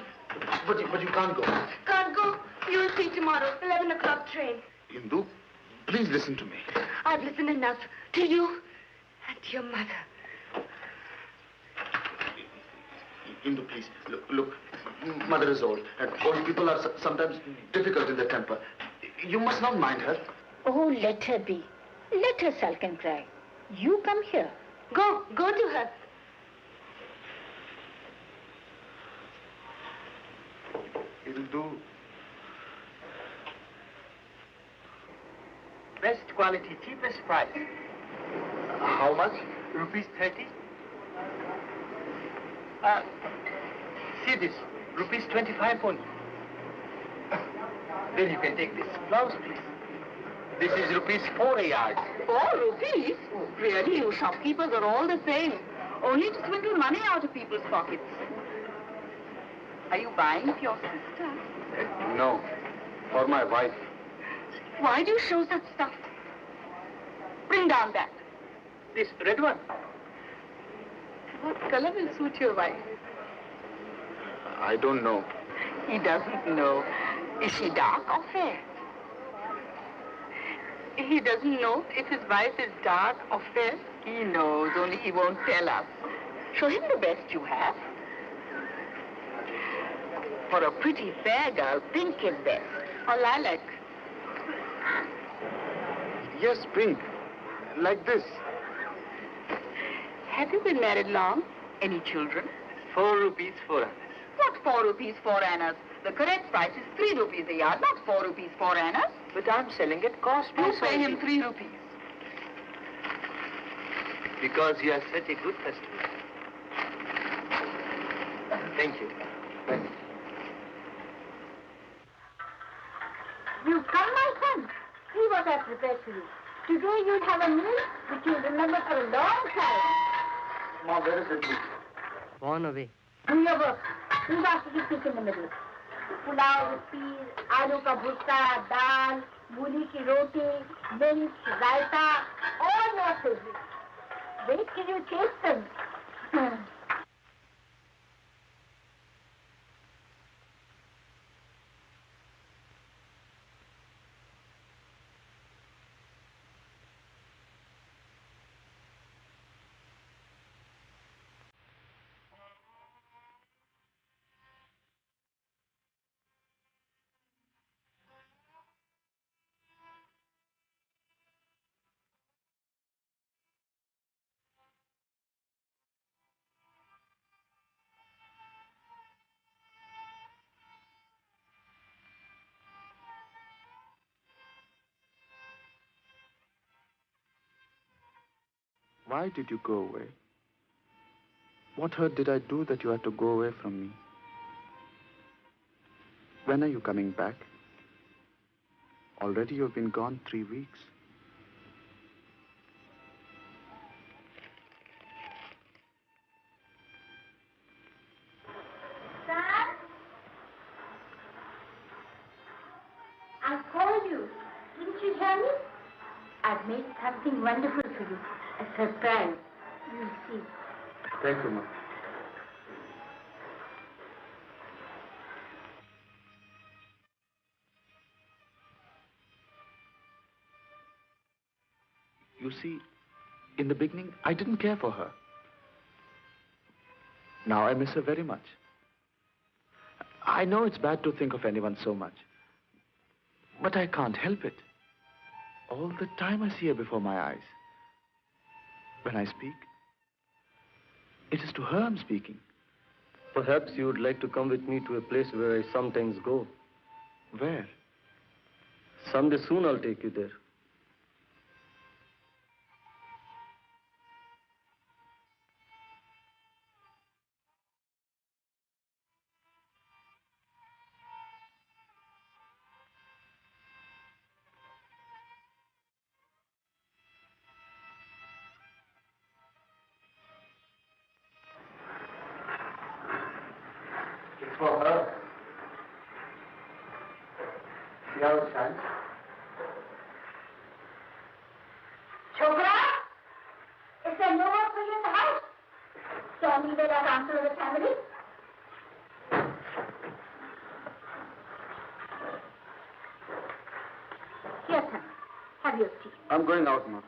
But you can't go. Can't go. You'll see tomorrow, 11 o'clock train. Indu, please listen to me. I've listened enough to you and to your mother. Indu, please, look, mother is old, and old people are sometimes difficult in their temper. You must not mind her. Oh, let her be. Let her sulk and cry. You come here. Go to her. It'll do. Best quality, cheapest price. How much? Rupees 30. See this, rupees 25 only. Then you can take this blouse, please. This is rupees 4 a yard. 4 rupees? Really, you shopkeepers are all the same. Only to swindle money out of people's pockets. Are you buying for your sister? No, for my wife. Why do you show such stuff? Bring down that. This red one. What color will suit your wife? I don't know. He doesn't know. Is she dark or fair? He doesn't know if his wife is dark or fair. He knows, only he won't tell us. Show him the best you have. For a pretty fair girl, pink is best. Or lilac. Yes, pink. Like this. Have you been married long? Any children? 4 rupees 4 annas. What 4 rupees 4 annas? The correct price is 3 rupees a yard, not 4 rupees 4 annas. But I'm selling at cost. You pay him 3 rupees. Because you are such a good customer. Thank you. Thank you. You come, my son. See what I've prepared for you. Today you'll have a meal which you'll remember for a long time. Mom, where is it? Gone away. Do your work. Please ask to keep this in the middle. Pulao with peas, aloo ka bhutta, dal, mooli ki roti, milk, raita, all your favorites. Wait till you taste them. Why did you go away? What hurt did I do that you had to go away from me? When are you coming back? Already you've been gone 3 weeks. something wonderful for you. A surprise. You'll see. Thank you, Ma. You see, in the beginning, I didn't care for her. Now I miss her very much. I know it's bad to think of anyone so much, but I can't help it. All the time I see her before my eyes. When I speak, it is to her I'm speaking. Perhaps you would like to come with me to a place where I sometimes go. Where? Someday soon I'll take you there. It's for her. See how it shines? Chopra? Is there no one for you in the house? Tell me that I've answered the family. Here, son. Have your tea. I'm going out, Ma.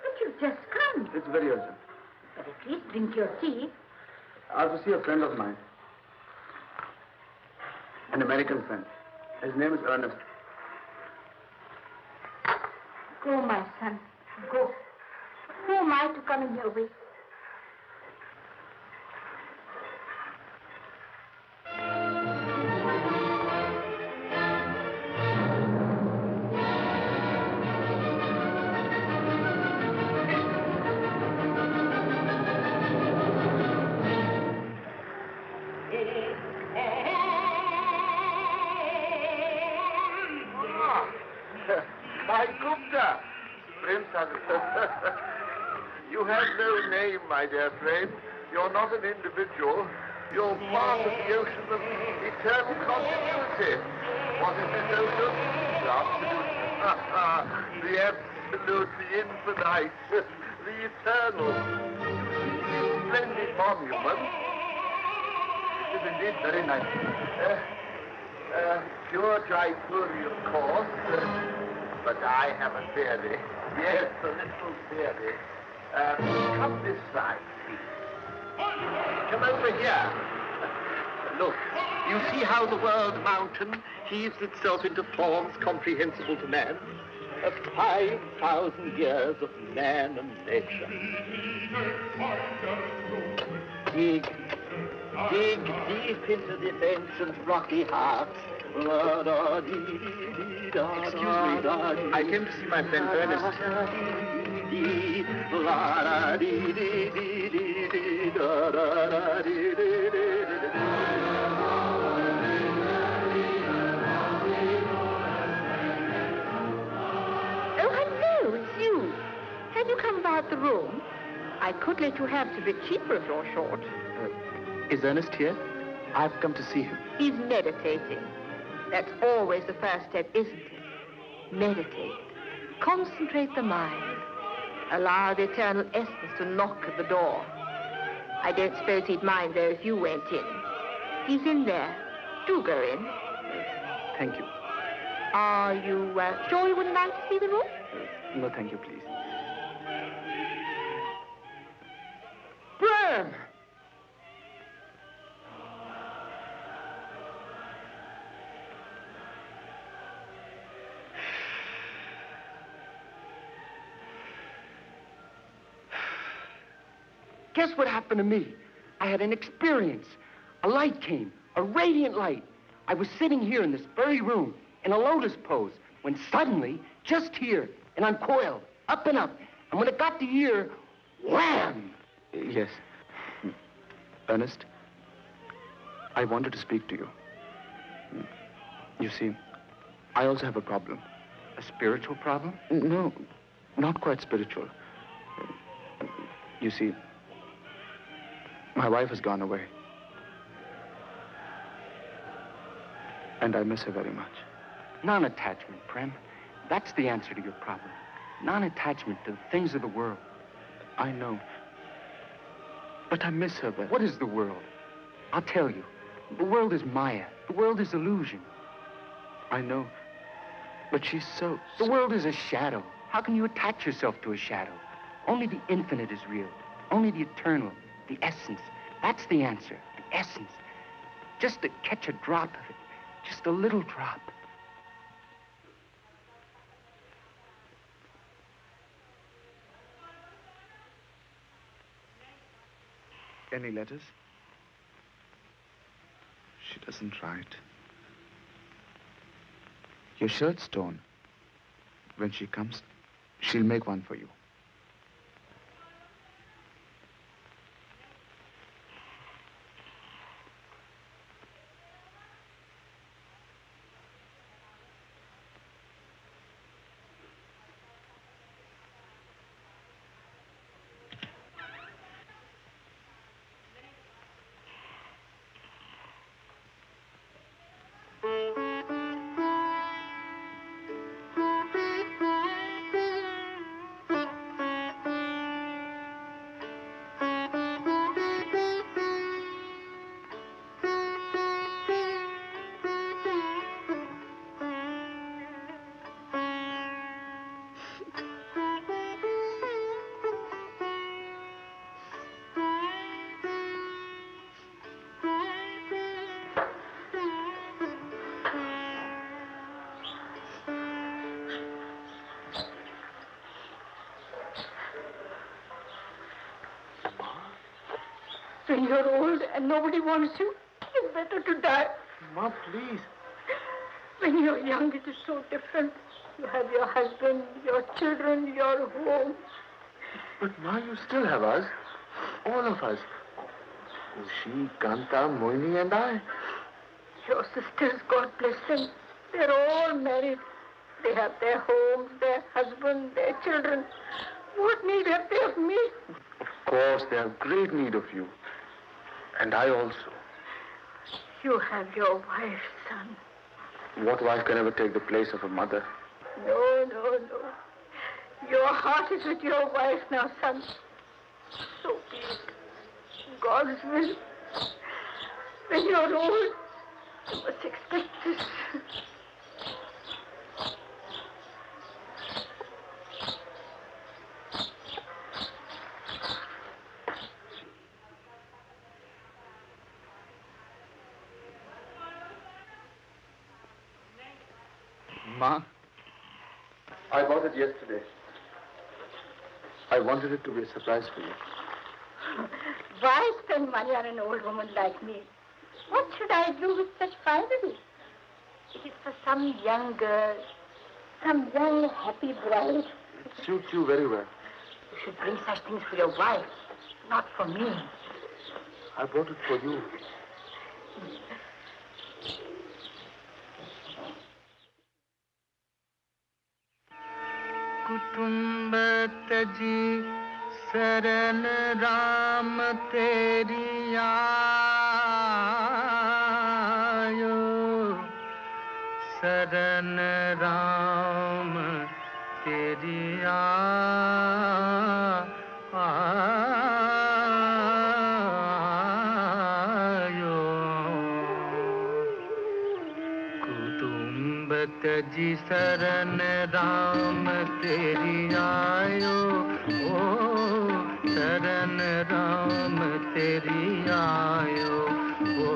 But you've just come. It's very urgent. But at least drink your tea. I have to see a friend of mine. An American friend. His name is Ernest. Go, my son. Go. Who am I to come in your way? My Gupta! Prem You have no name, my dear friend. You're not an individual. You're part of the ocean of eternal continuity. What is this ocean? The absolute. The absolute, the infinite, the eternal. These splendid monuments. It is indeed very nice. Pure Jaipuri, of course. But I have a theory. Yes, a little theory. Come this side, please. Come over here. Look, you see how the world mountain heaves itself into forms comprehensible to man? 5,000 years of man and nature. Dig deep into this ancient rocky heart. Excuse me. I came to see my friend Ernest. Oh, hello, it's you. Have you come about the room? I could let you have it a bit cheaper if you're short. Is Ernest here? I've come to see him. He's meditating. That's always the first step, isn't it? Meditate. Concentrate the mind. Allow the eternal essence to knock at the door. I don't suppose he'd mind, though, if you went in. He's in there. Do go in. Thank you. Are you sure you wouldn't like to see the room? No, thank you, please. Bram! Guess what happened to me? I had an experience. A light came, a radiant light. I was sitting here in this very room, in a lotus pose, when suddenly, just here, it uncoiled, up and up. And when it got to here, wham! Yes. Ernest, I wanted to speak to you. You see, I also have a problem. A spiritual problem? No, not quite spiritual. You see, my wife has gone away. And I miss her very much. Non-attachment, Prem. That's the answer to your problem. Non-attachment to the things of the world. I know. But I miss her, Ben. What is the world? I'll tell you. The world is Maya. The world is illusion. I know. But she's so... The world is a shadow. How can you attach yourself to a shadow? Only the infinite is real. Only the eternal, the essence. That's the answer, the essence. Just to catch a drop of it. Just a little drop. Any letters? She doesn't write. Your shirt's torn. When she comes, she'll make one for you. When you're old and nobody wants you, it's better to die. Ma, please. When you're young, it is so different. You have your husband, your children, your home. But Ma, you still have us. All of us. Ushi, Kanta, Moini and I. Your sisters, God bless them. They're all married. They have their homes, their husband, their children. What need have they of me? Of course, they have great need of you. And I also. You have your wife, son. What wife can ever take the place of a mother? No, no, no. Your heart is with your wife now, son. So be it. God's will. When you're old, you must expect this. Ma, I bought it yesterday. I wanted it to be a surprise for you. Why spend money on an old woman like me? What should I do with such finery? It is for some young girl, some young, happy bride. It suits you very well. You should bring such things for your wife, not for me. I bought it for you. कुटुंब तजी शरण राम तेरी आयो शरण राम तेरी आयो कुटुंब तजी शरण राम तेरी आयो ओ शरण राम तेरी आयो ओ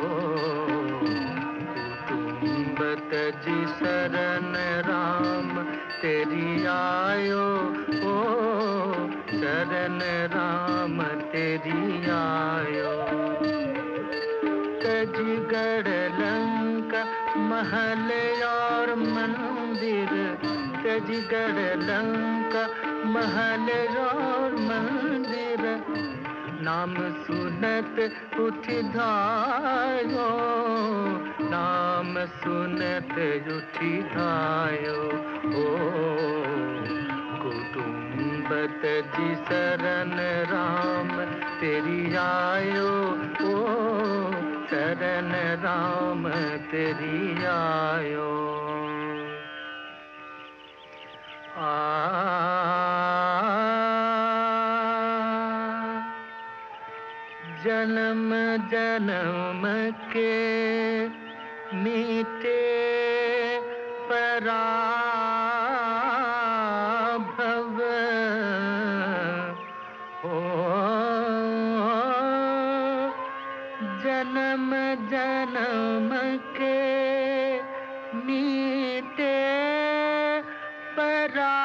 कुटुंब तजी शरण राम तेरी आयो ओ शरण राम तेरी आयो तजगढ़ लंका महल और मंदिर तजगढ़ लंका महल और मंदिर नाम सुनत उठ धायो नाम सुनत उठी धायो ओ कुटुंब तजी शरण राम तेरी आयो ओ शरण राम तेरी आयो जन्म जन्म के मीटे पराभव हो, जन्म जन्म के मीटे पराभव,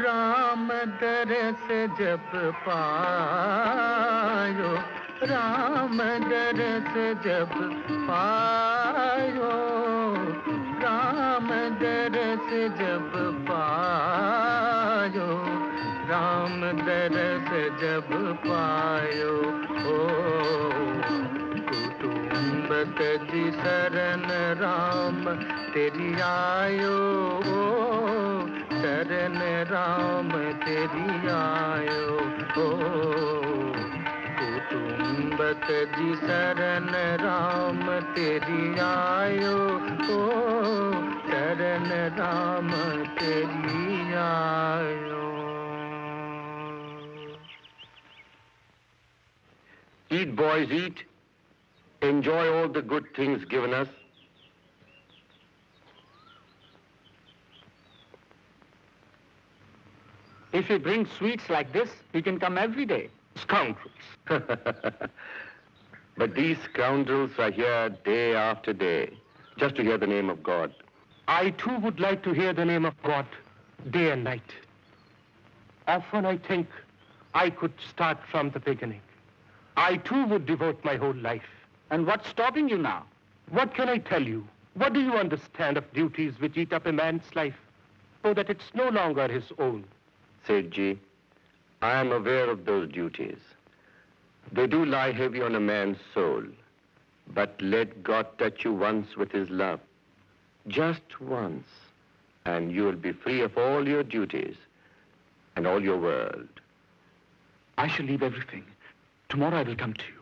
राम दरस जब पायो, राम दरस जब पायो, राम दरस जब पायो, राम दरस जब पायो, ओ कुटुंब तजी शरण राम तेरी आयो, शरण राम तेरी आयो, ओ कुटुंब तजी शरण राम तेरी आयो, ओ शरण राम तेरी आयो. Eat, boys, eat. Enjoy all the good things given us. If he brings sweets like this, he can come every day. Scoundrels. But these scoundrels are here day after day, just to hear the name of God. I too would like to hear the name of God day and night. Often I think I could start from the beginning. I too would devote my whole life. And what's stopping you now? What can I tell you? What do you understand of duties which eat up a man's life so that it's no longer his own? Sethji, I am aware of those duties. They do lie heavy on a man's soul. But let God touch you once with his love. Just once. And you will be free of all your duties and all your world. I shall leave everything. Tomorrow I will come to you.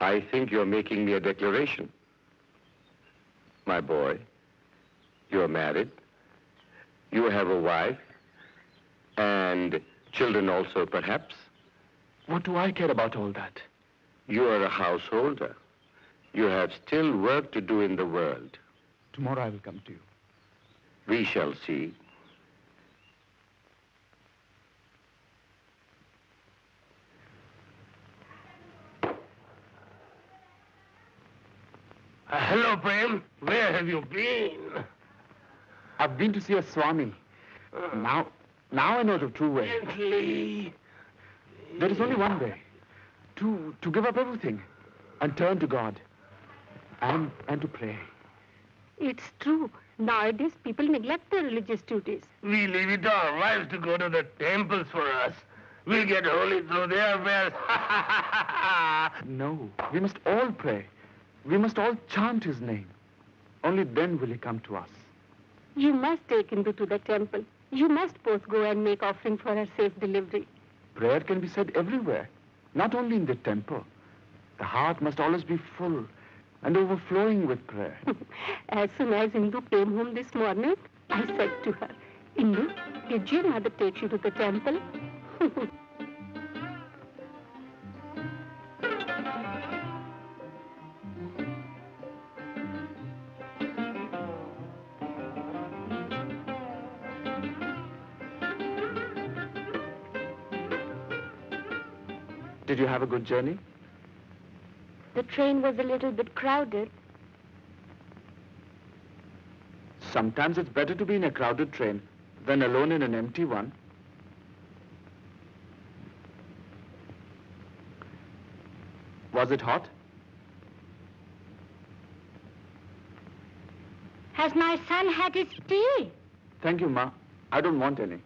I think you're making me a declaration. My boy, you're married. You have a wife. And children also, perhaps. What do I care about all that? You are a householder. You have still work to do in the world. Tomorrow I will come to you. We shall see. Hello, Prem. Where have you been? I've been to see a Swami. Now I know the true way. Gently. There is only one way. To give up everything and turn to God. And to pray. It's true. Nowadays, people neglect their religious duties. We leave it our lives to go to the temples for us. We'll get holy through their prayers. No, we must all pray. We must all chant his name. Only then will he come to us. You must take Indu to the temple. You must both go and make offering for her safe delivery. Prayer can be said everywhere, not only in the temple. The heart must always be full and overflowing with prayer. As soon as Indu came home this morning, I said to her, Indu, did your mother take you to the temple? Did you have a good journey? The train was a little bit crowded. Sometimes it's better to be in a crowded train than alone in an empty one. Was it hot? Has my son had his tea? Thank you, Ma. I don't want any.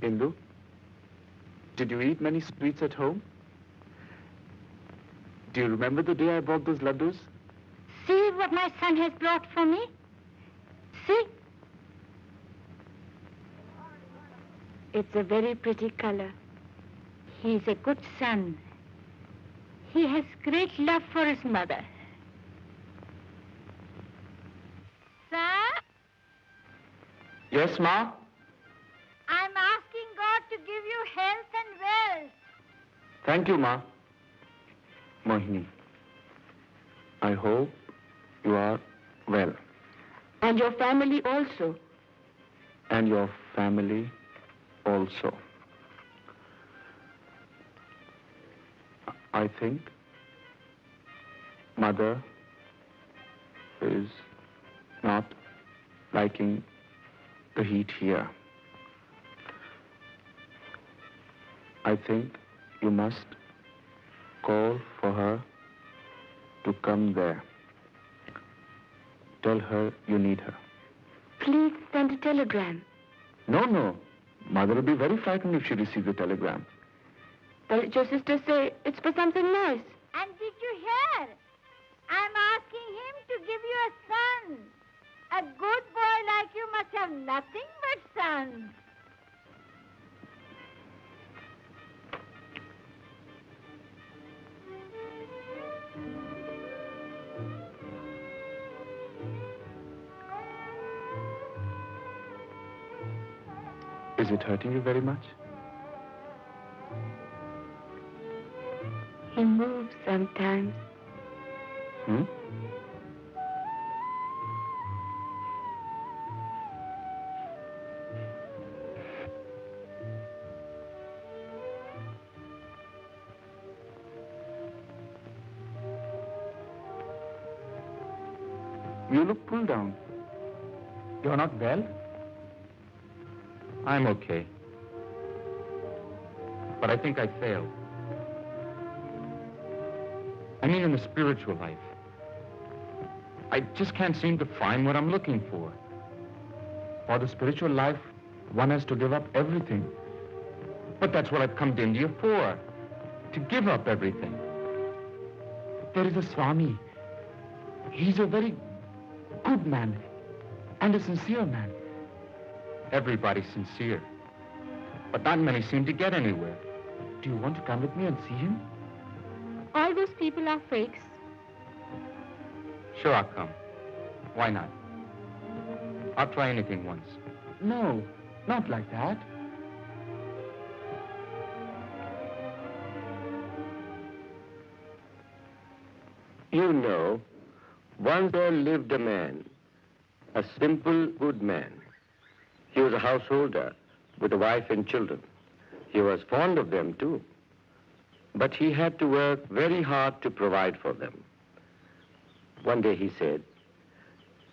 Indu, did you eat many sweets at home? Do you remember the day I bought those laddus? See what my son has brought for me. See? It's a very pretty color. He's a good son. He has great love for his mother. Son? Yes, Ma? I'm asking God to give you health and wealth. Thank you, Ma. Mohini, I hope you are well. And your family also. And your family also. I think Mother is not liking the heat here. I think you must call for her to come there. Tell her you need her. Please send a telegram. No. Mother will be very frightened if she receives a telegram. Let your sister say it's for something nice. And did you hear? I'm asking him to give you a son. A good boy like you must have nothing but sons. Is it hurting you very much? He moves sometimes. Hmm? You look pulled down. You're not well? I'm okay. But I think I failed. I mean, in the spiritual life. I just can't seem to find what I'm looking for. For the spiritual life, one has to give up everything. But that's what I've come to India for. To give up everything. There is a Swami. He's a very good man and a sincere man. Everybody's sincere. But not many seem to get anywhere. Do you want to come with me and see him? All those people are fakes. Sure, I'll come. Why not? I'll try anything once. No, not like that. You know, once there lived a man, a simple, good man. He was a householder with a wife and children. He was fond of them, too. But he had to work very hard to provide for them. One day he said,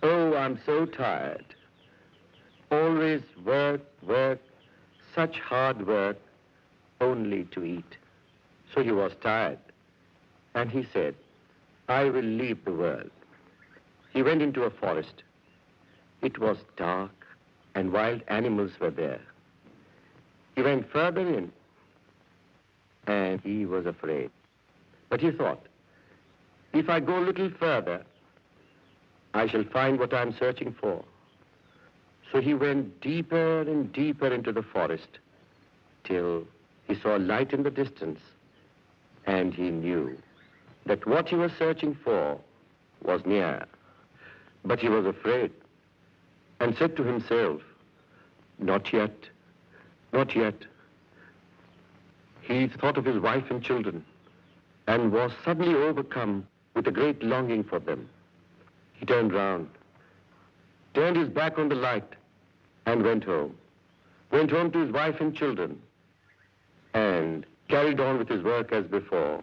"Oh, I'm so tired. Always work, such hard work, only to eat." So he was tired. And he said, "I will leave the world." He went into a forest. It was dark, and wild animals were there. He went further in, and he was afraid. But he thought, if I go a little further, I shall find what I'm searching for. So he went deeper and deeper into the forest, till he saw a light in the distance, and he knew that what he was searching for was near. But he was afraid, and said to himself, "Not yet, not yet." He thought of his wife and children, and was suddenly overcome with a great longing for them. He turned round, turned his back on the light, and went home. Went home to his wife and children, and carried on with his work as before.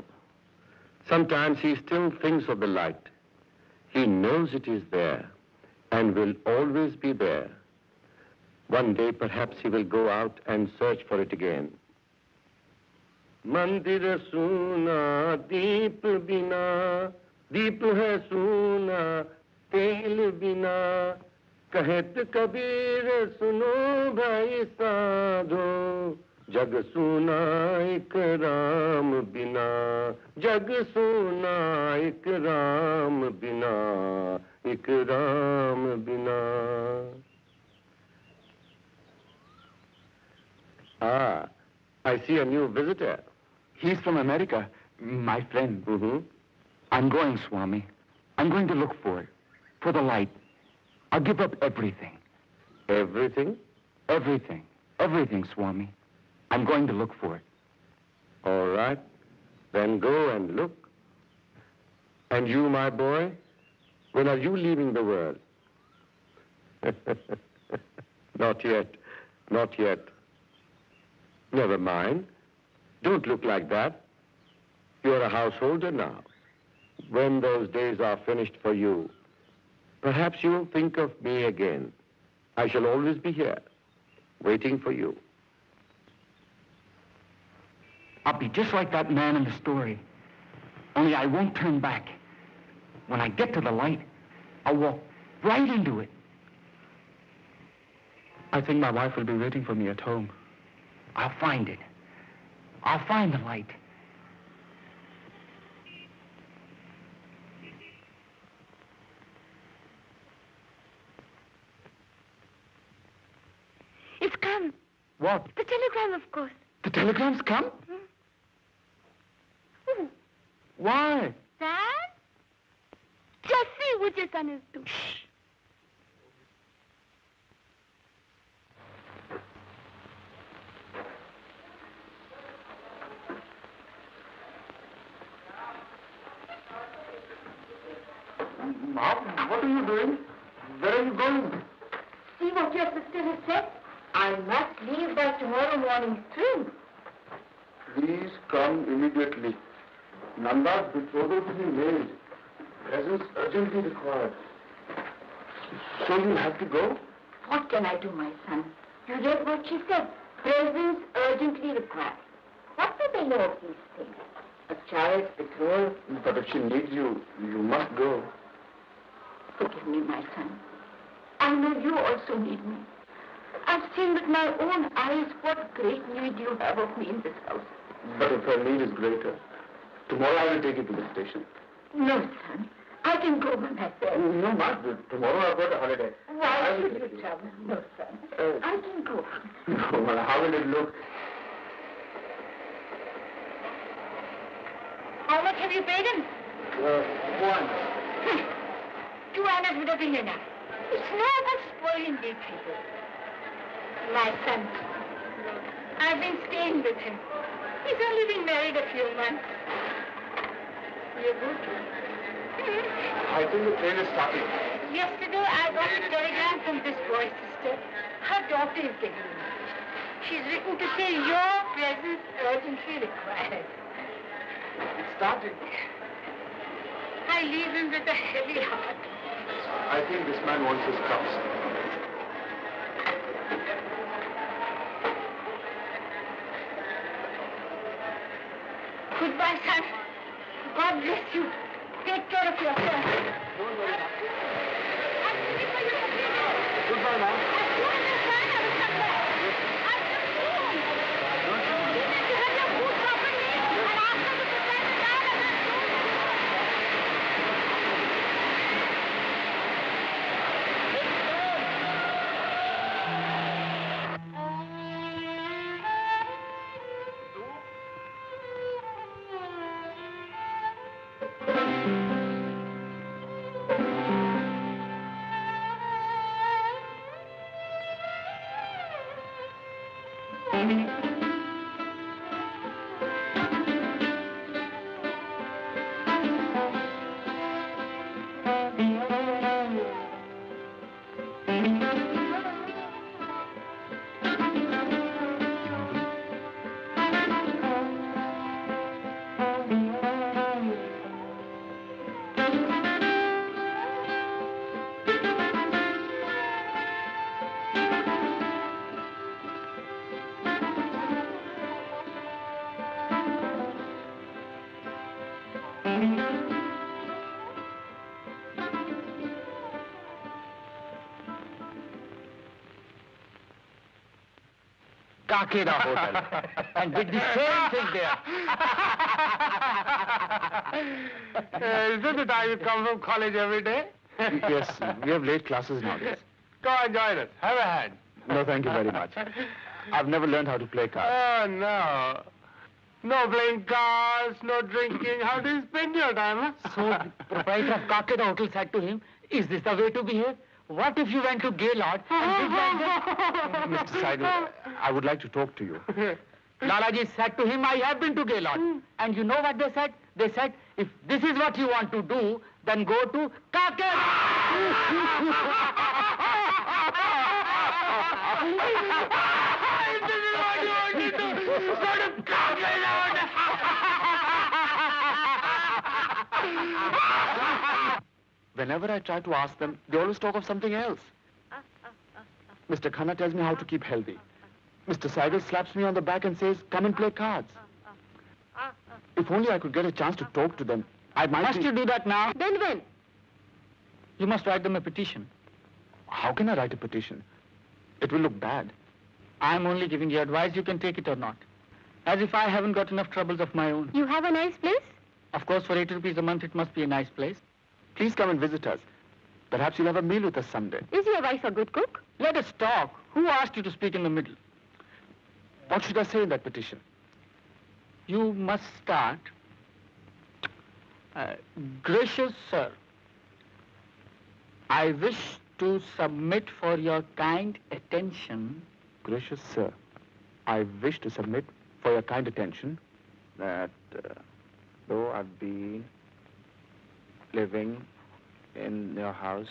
Sometimes he still thinks of the light. He knows it is there, and will always be there. One day, perhaps he will go out and search for it again. Mandir soona, deep bina, deep hai soona, tel bina. Kahet Kabir suno bhai sadho, jag soona ek Ram bina, jag soona ek Ram bina, ek Ram bina. Ah, I see a new visitor. He's from America, my friend. Mm-hmm. I'm going, Swami. I'm going to look for it, for the light. I'll give up everything. Everything? Everything. Everything, Swami. I'm going to look for it. All right. Then go and look. And you, my boy, when are you leaving the world? Not yet. Not yet. Never mind. Don't look like that. You're a householder now. When those days are finished for you, perhaps you'll think of me again. I shall always be here, waiting for you. I'll be just like that man in the story. Only I won't turn back. When I get to the light, I'll walk right into it. I think my wife will be waiting for me at home. I'll find it. I'll find the light. It's come. What? The telegram, of course. The telegram's come? Why? Son? Just see what your son is doing. Mom, what are you doing? Where are you going? See what your sister has said? I must leave by tomorrow morning's train. Please come immediately. Nanda's betrothal to be made. Presence urgently required. So you have to go? What can I do, my son? You read what she said. Presence urgently required. What do they know of these things? A child's betrothal. But if she needs you, you must go. Forgive me, my son. I know you also need me. I've seen with my own eyes what great need you have of me in this house. But if her need is greater, tomorrow I will take you to the station. No, son. I can go by myself. No, Mark. Tomorrow I've got a holiday. Why should you travel? No, son. I can go. No, well, how will it look? How much have you paid him? One. 200 would have been enough. It's no good spoiling these people. My son, I've been staying with him. He's only been married a few months. You're good. I think the train is starting. Yesterday, I got a telegram from this boy's sister. Her daughter is getting married. She's written to say your presence urgently required. It's starting. I leave him with a heavy heart. I think this man wants his cups. Goodbye, son. God bless you. Take care of yourself. Don't worry. Goodbye, ma'am. Kakeda Hotel. And did the same thing there. Isn't it how you come from college every day? Yes, we have late classes nowadays. Go and join us. Have a hand. No, thank you very much. I've never learned how to play cards. Oh, no. No playing cards, no drinking. How do you spend your time, huh? So the proprietor of Kakeda Hotel said to him, is this the way to behave? What if you went to Gaylord and did like this? Mr. Seidel, I would like to talk to you. Lalaji said to him, I have been to Gaylord. And you know what they said? They said, if this is what you want to do, then go to Kaket. If this is what you want to do, go to Kaket. Whenever I try to ask them, they always talk of something else. Mr. Khanna tells me how to keep healthy. Mr. Seidel slaps me on the back and says, come and play cards. If only I could get a chance to talk to them, I might Must you do that now? Then when? You must write them a petition. How can I write a petition? It will look bad. I'm only giving you advice, you can take it or not. As if I haven't got enough troubles of my own. You have a nice place? Of course, for 80 rupees a month, it must be a nice place. Please come and visit us. Perhaps you'll have a meal with us someday. Is your wife a good cook? Let us talk. Who asked you to speak in the middle? What should I say in that petition? You must start. Gracious sir, I wish to submit for your kind attention. Gracious sir, I wish to submit for your kind attention that though I've been living in your house.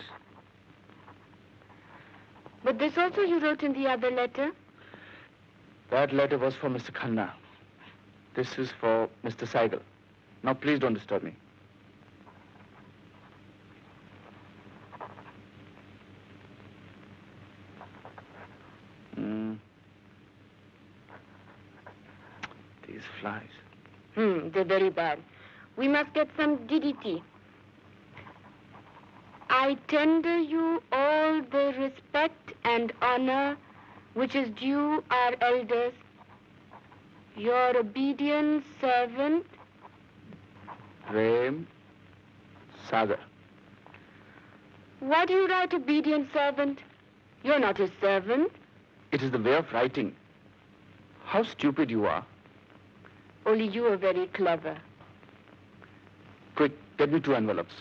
But this also you wrote in the other letter? That letter was for Mr. Khanna. This is for Mr. Seidel. Now please don't disturb me. These flies. They're very bad. We must get some DDT. I tender you all the respect and honor which is due our elders. Your obedient servant, Prem Sagar. Why do you write obedient servant? You're not his servant. It is the way of writing. How stupid you are. Only you are very clever. Quick, get me 2 envelopes.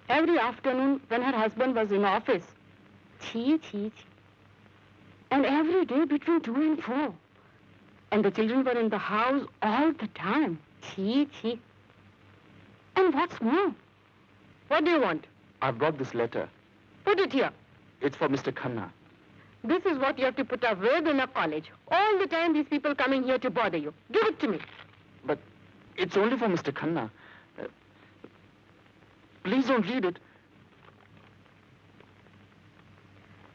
Every afternoon when her husband was in office. Chee. And every day between 2 and 4. And the children were in the house all the time. Chee. And what's more? What do you want? I've got this letter. Put it here. It's for Mr. Khanna. This is what you have to put up with in a college. All the time these people coming here to bother you. Give it to me. But it's only for Mr. Khanna. Please don't read it.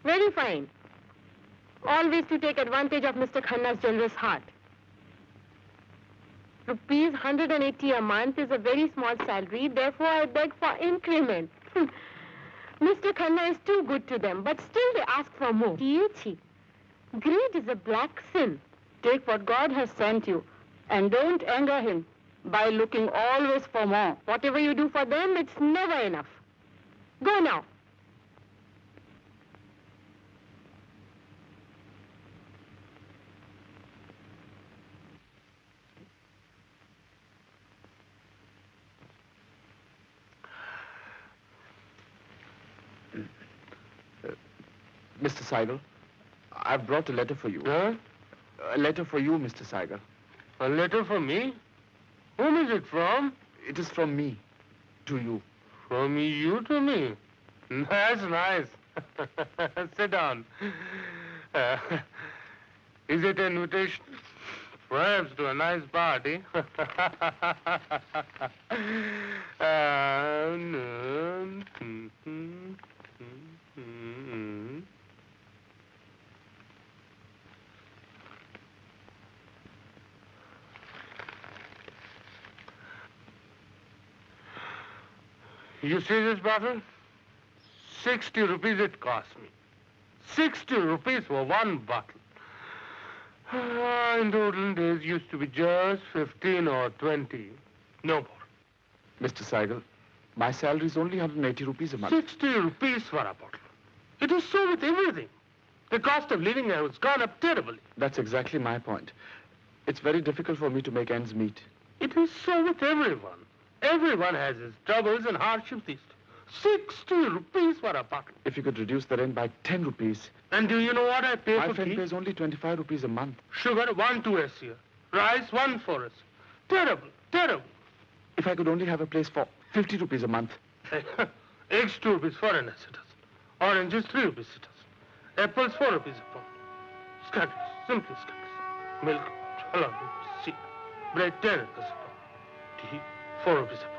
Very fine. Always to take advantage of Mr. Khanna's generous heart. Rupees 180 a month is a very small salary, therefore I beg for increment. Mr. Khanna is too good to them, but still they ask for more. Greed is a black sin. Take what God has sent you, and don't anger him by looking always for more. Whatever you do for them, it's never enough. Go now. Mr. Seidel, I've brought a letter for you. Huh? A letter for you, Mr. Seidel. A letter for me? Whom is it from? It is from me to you. From you to me? That's nice. Sit down. Is it an invitation? Perhaps to a nice party. You see this bottle? 60 rupees it cost me. 60 rupees for one bottle. In the olden days, used to be just 15 or 20. No more. Mr. Seidel, my salary is only 180 rupees a month. 60 rupees for a bottle. It is so with everything. The cost of living has gone up terribly. That's exactly my point. It's very difficult for me to make ends meet. It is so with everyone. Everyone has his troubles and hardships these days. 60 rupees for a bottle. If you could reduce the rent by 10 rupees. And do you know what I pay My for friend tea? pays only 25 rupees a month. Sugar, 1 2 s here. Rice, 1 4 s. Terrible, terrible. If I could only have a place for 50 rupees a month. Eggs, 2 rupees for an citizen. Oranges, 3 rupees a dozen. Apples, 4 rupees a pound. Scandalous, simply scandalous. Milk, halal, see. Bread, 10 rupees a pound. Tea, 4 rupees a pound.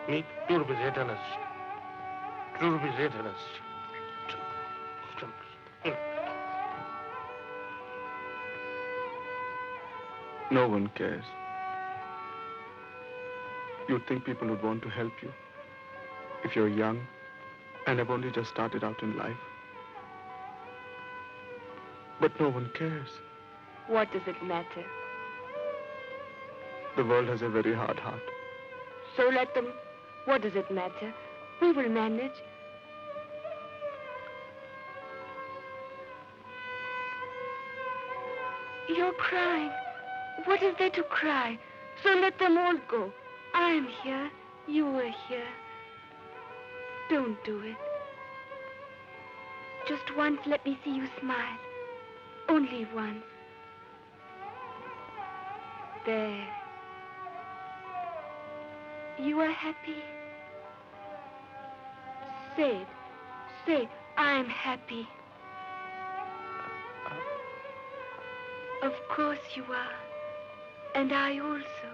Meat, 2 rupees 8 annas. 2 rupees 8 annas. No one cares. You'd think people would want to help you if you're young and have only just started out in life. But no one cares. What does it matter? The world has a very hard heart. So let them. What does it matter? We will manage. You're crying. What is there to cry? So let them all go. I'm here. You are here. Don't do it. Just once let me see you smile. Only once. There. You are happy? Say it. Say, I'm happy. Of course you are. And I also.